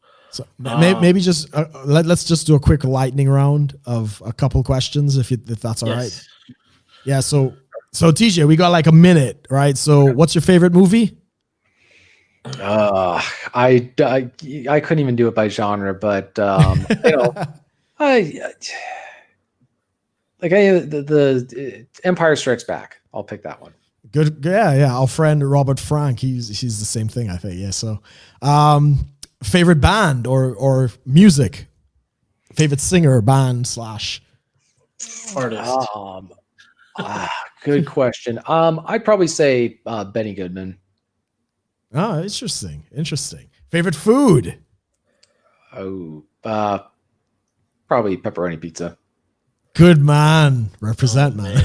maybe just let's just do a quick lightning round of a couple questions if that's all right. Yeah. So TJ, we got like a minute, right? So what's your favorite movie?
I couldn't even do it by genre, but the Empire Strikes Back. I'll pick that one.
Good. Yeah. Our friend Robert Frank, he's the same thing, I think. Yeah. So, favorite band or music, favorite singer, band /
artist.
Good question. I'd probably say Benny Goodman.
Oh, interesting. Favorite food?
Oh, probably pepperoni pizza.
Good man. Represent, man.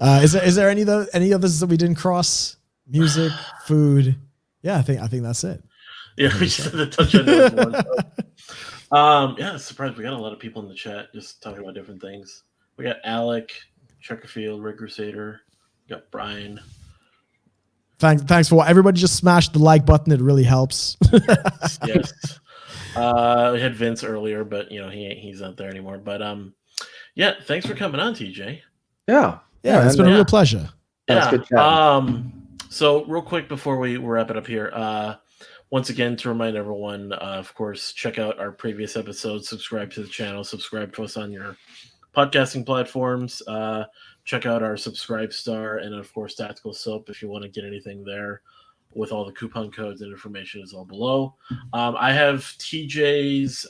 Is there any others that we didn't cross? Music, food. Yeah, I think that's it.
Yeah, we just had to touch on those ones. Yeah, surprised we got a lot of people in the chat just talking about different things. We got Alec, Checkerfield, Rick Crusader, we got Brian.
Thanks for everybody. Just smash the like button. It really helps.
Yes. We had Vince earlier, but he's not there anymore. But yeah, thanks for coming on, TJ.
Yeah,
it's been a real pleasure.
That's good chat.
So real quick before we wrap it up here, once again to remind everyone, of course, check out our previous episodes, subscribe to the channel, subscribe to us on your podcasting platforms. Check out our Subscribe Star and, of course, Tactical Soap if you want to get anything there with all the coupon codes and information is all below. I have TJ's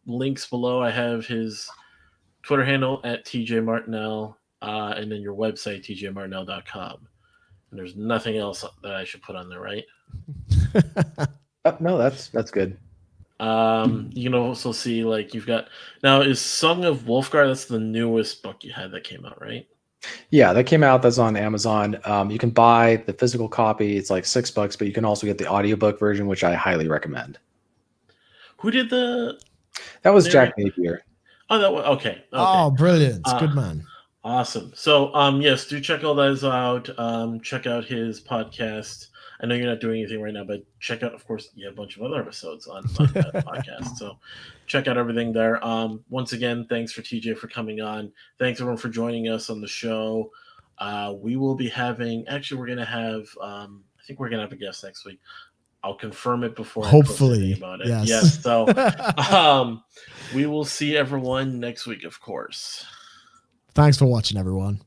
links below. I have his Twitter handle at TJ Martinell and then your website, tjmartinell.com. And there's nothing else that I should put on there, right?
No, that's good.
You can also see you've got now is Song of Wolfgar. That's the newest book you had that came out, right?
Yeah, that came out. That's on Amazon. You can buy the physical copy. It's like $6, but you can also get the audiobook version, which I highly recommend.
Who did that
was Jack Napier.
Oh, that was okay.
Oh, brilliant. Good man.
Awesome. So yes, do check all those out. Check out his podcast. I know you're not doing anything right now, but check out, of course, you have a bunch of other episodes on that podcast. So check out everything there. Once again, thanks for TJ for coming on. Thanks everyone for joining us on the show. We will be having, we're going to have, I think we're going to have a guest next week. I'll confirm it before
hopefully
I post about it.
Yes.
So we will see everyone next week, of course.
Thanks for watching, everyone.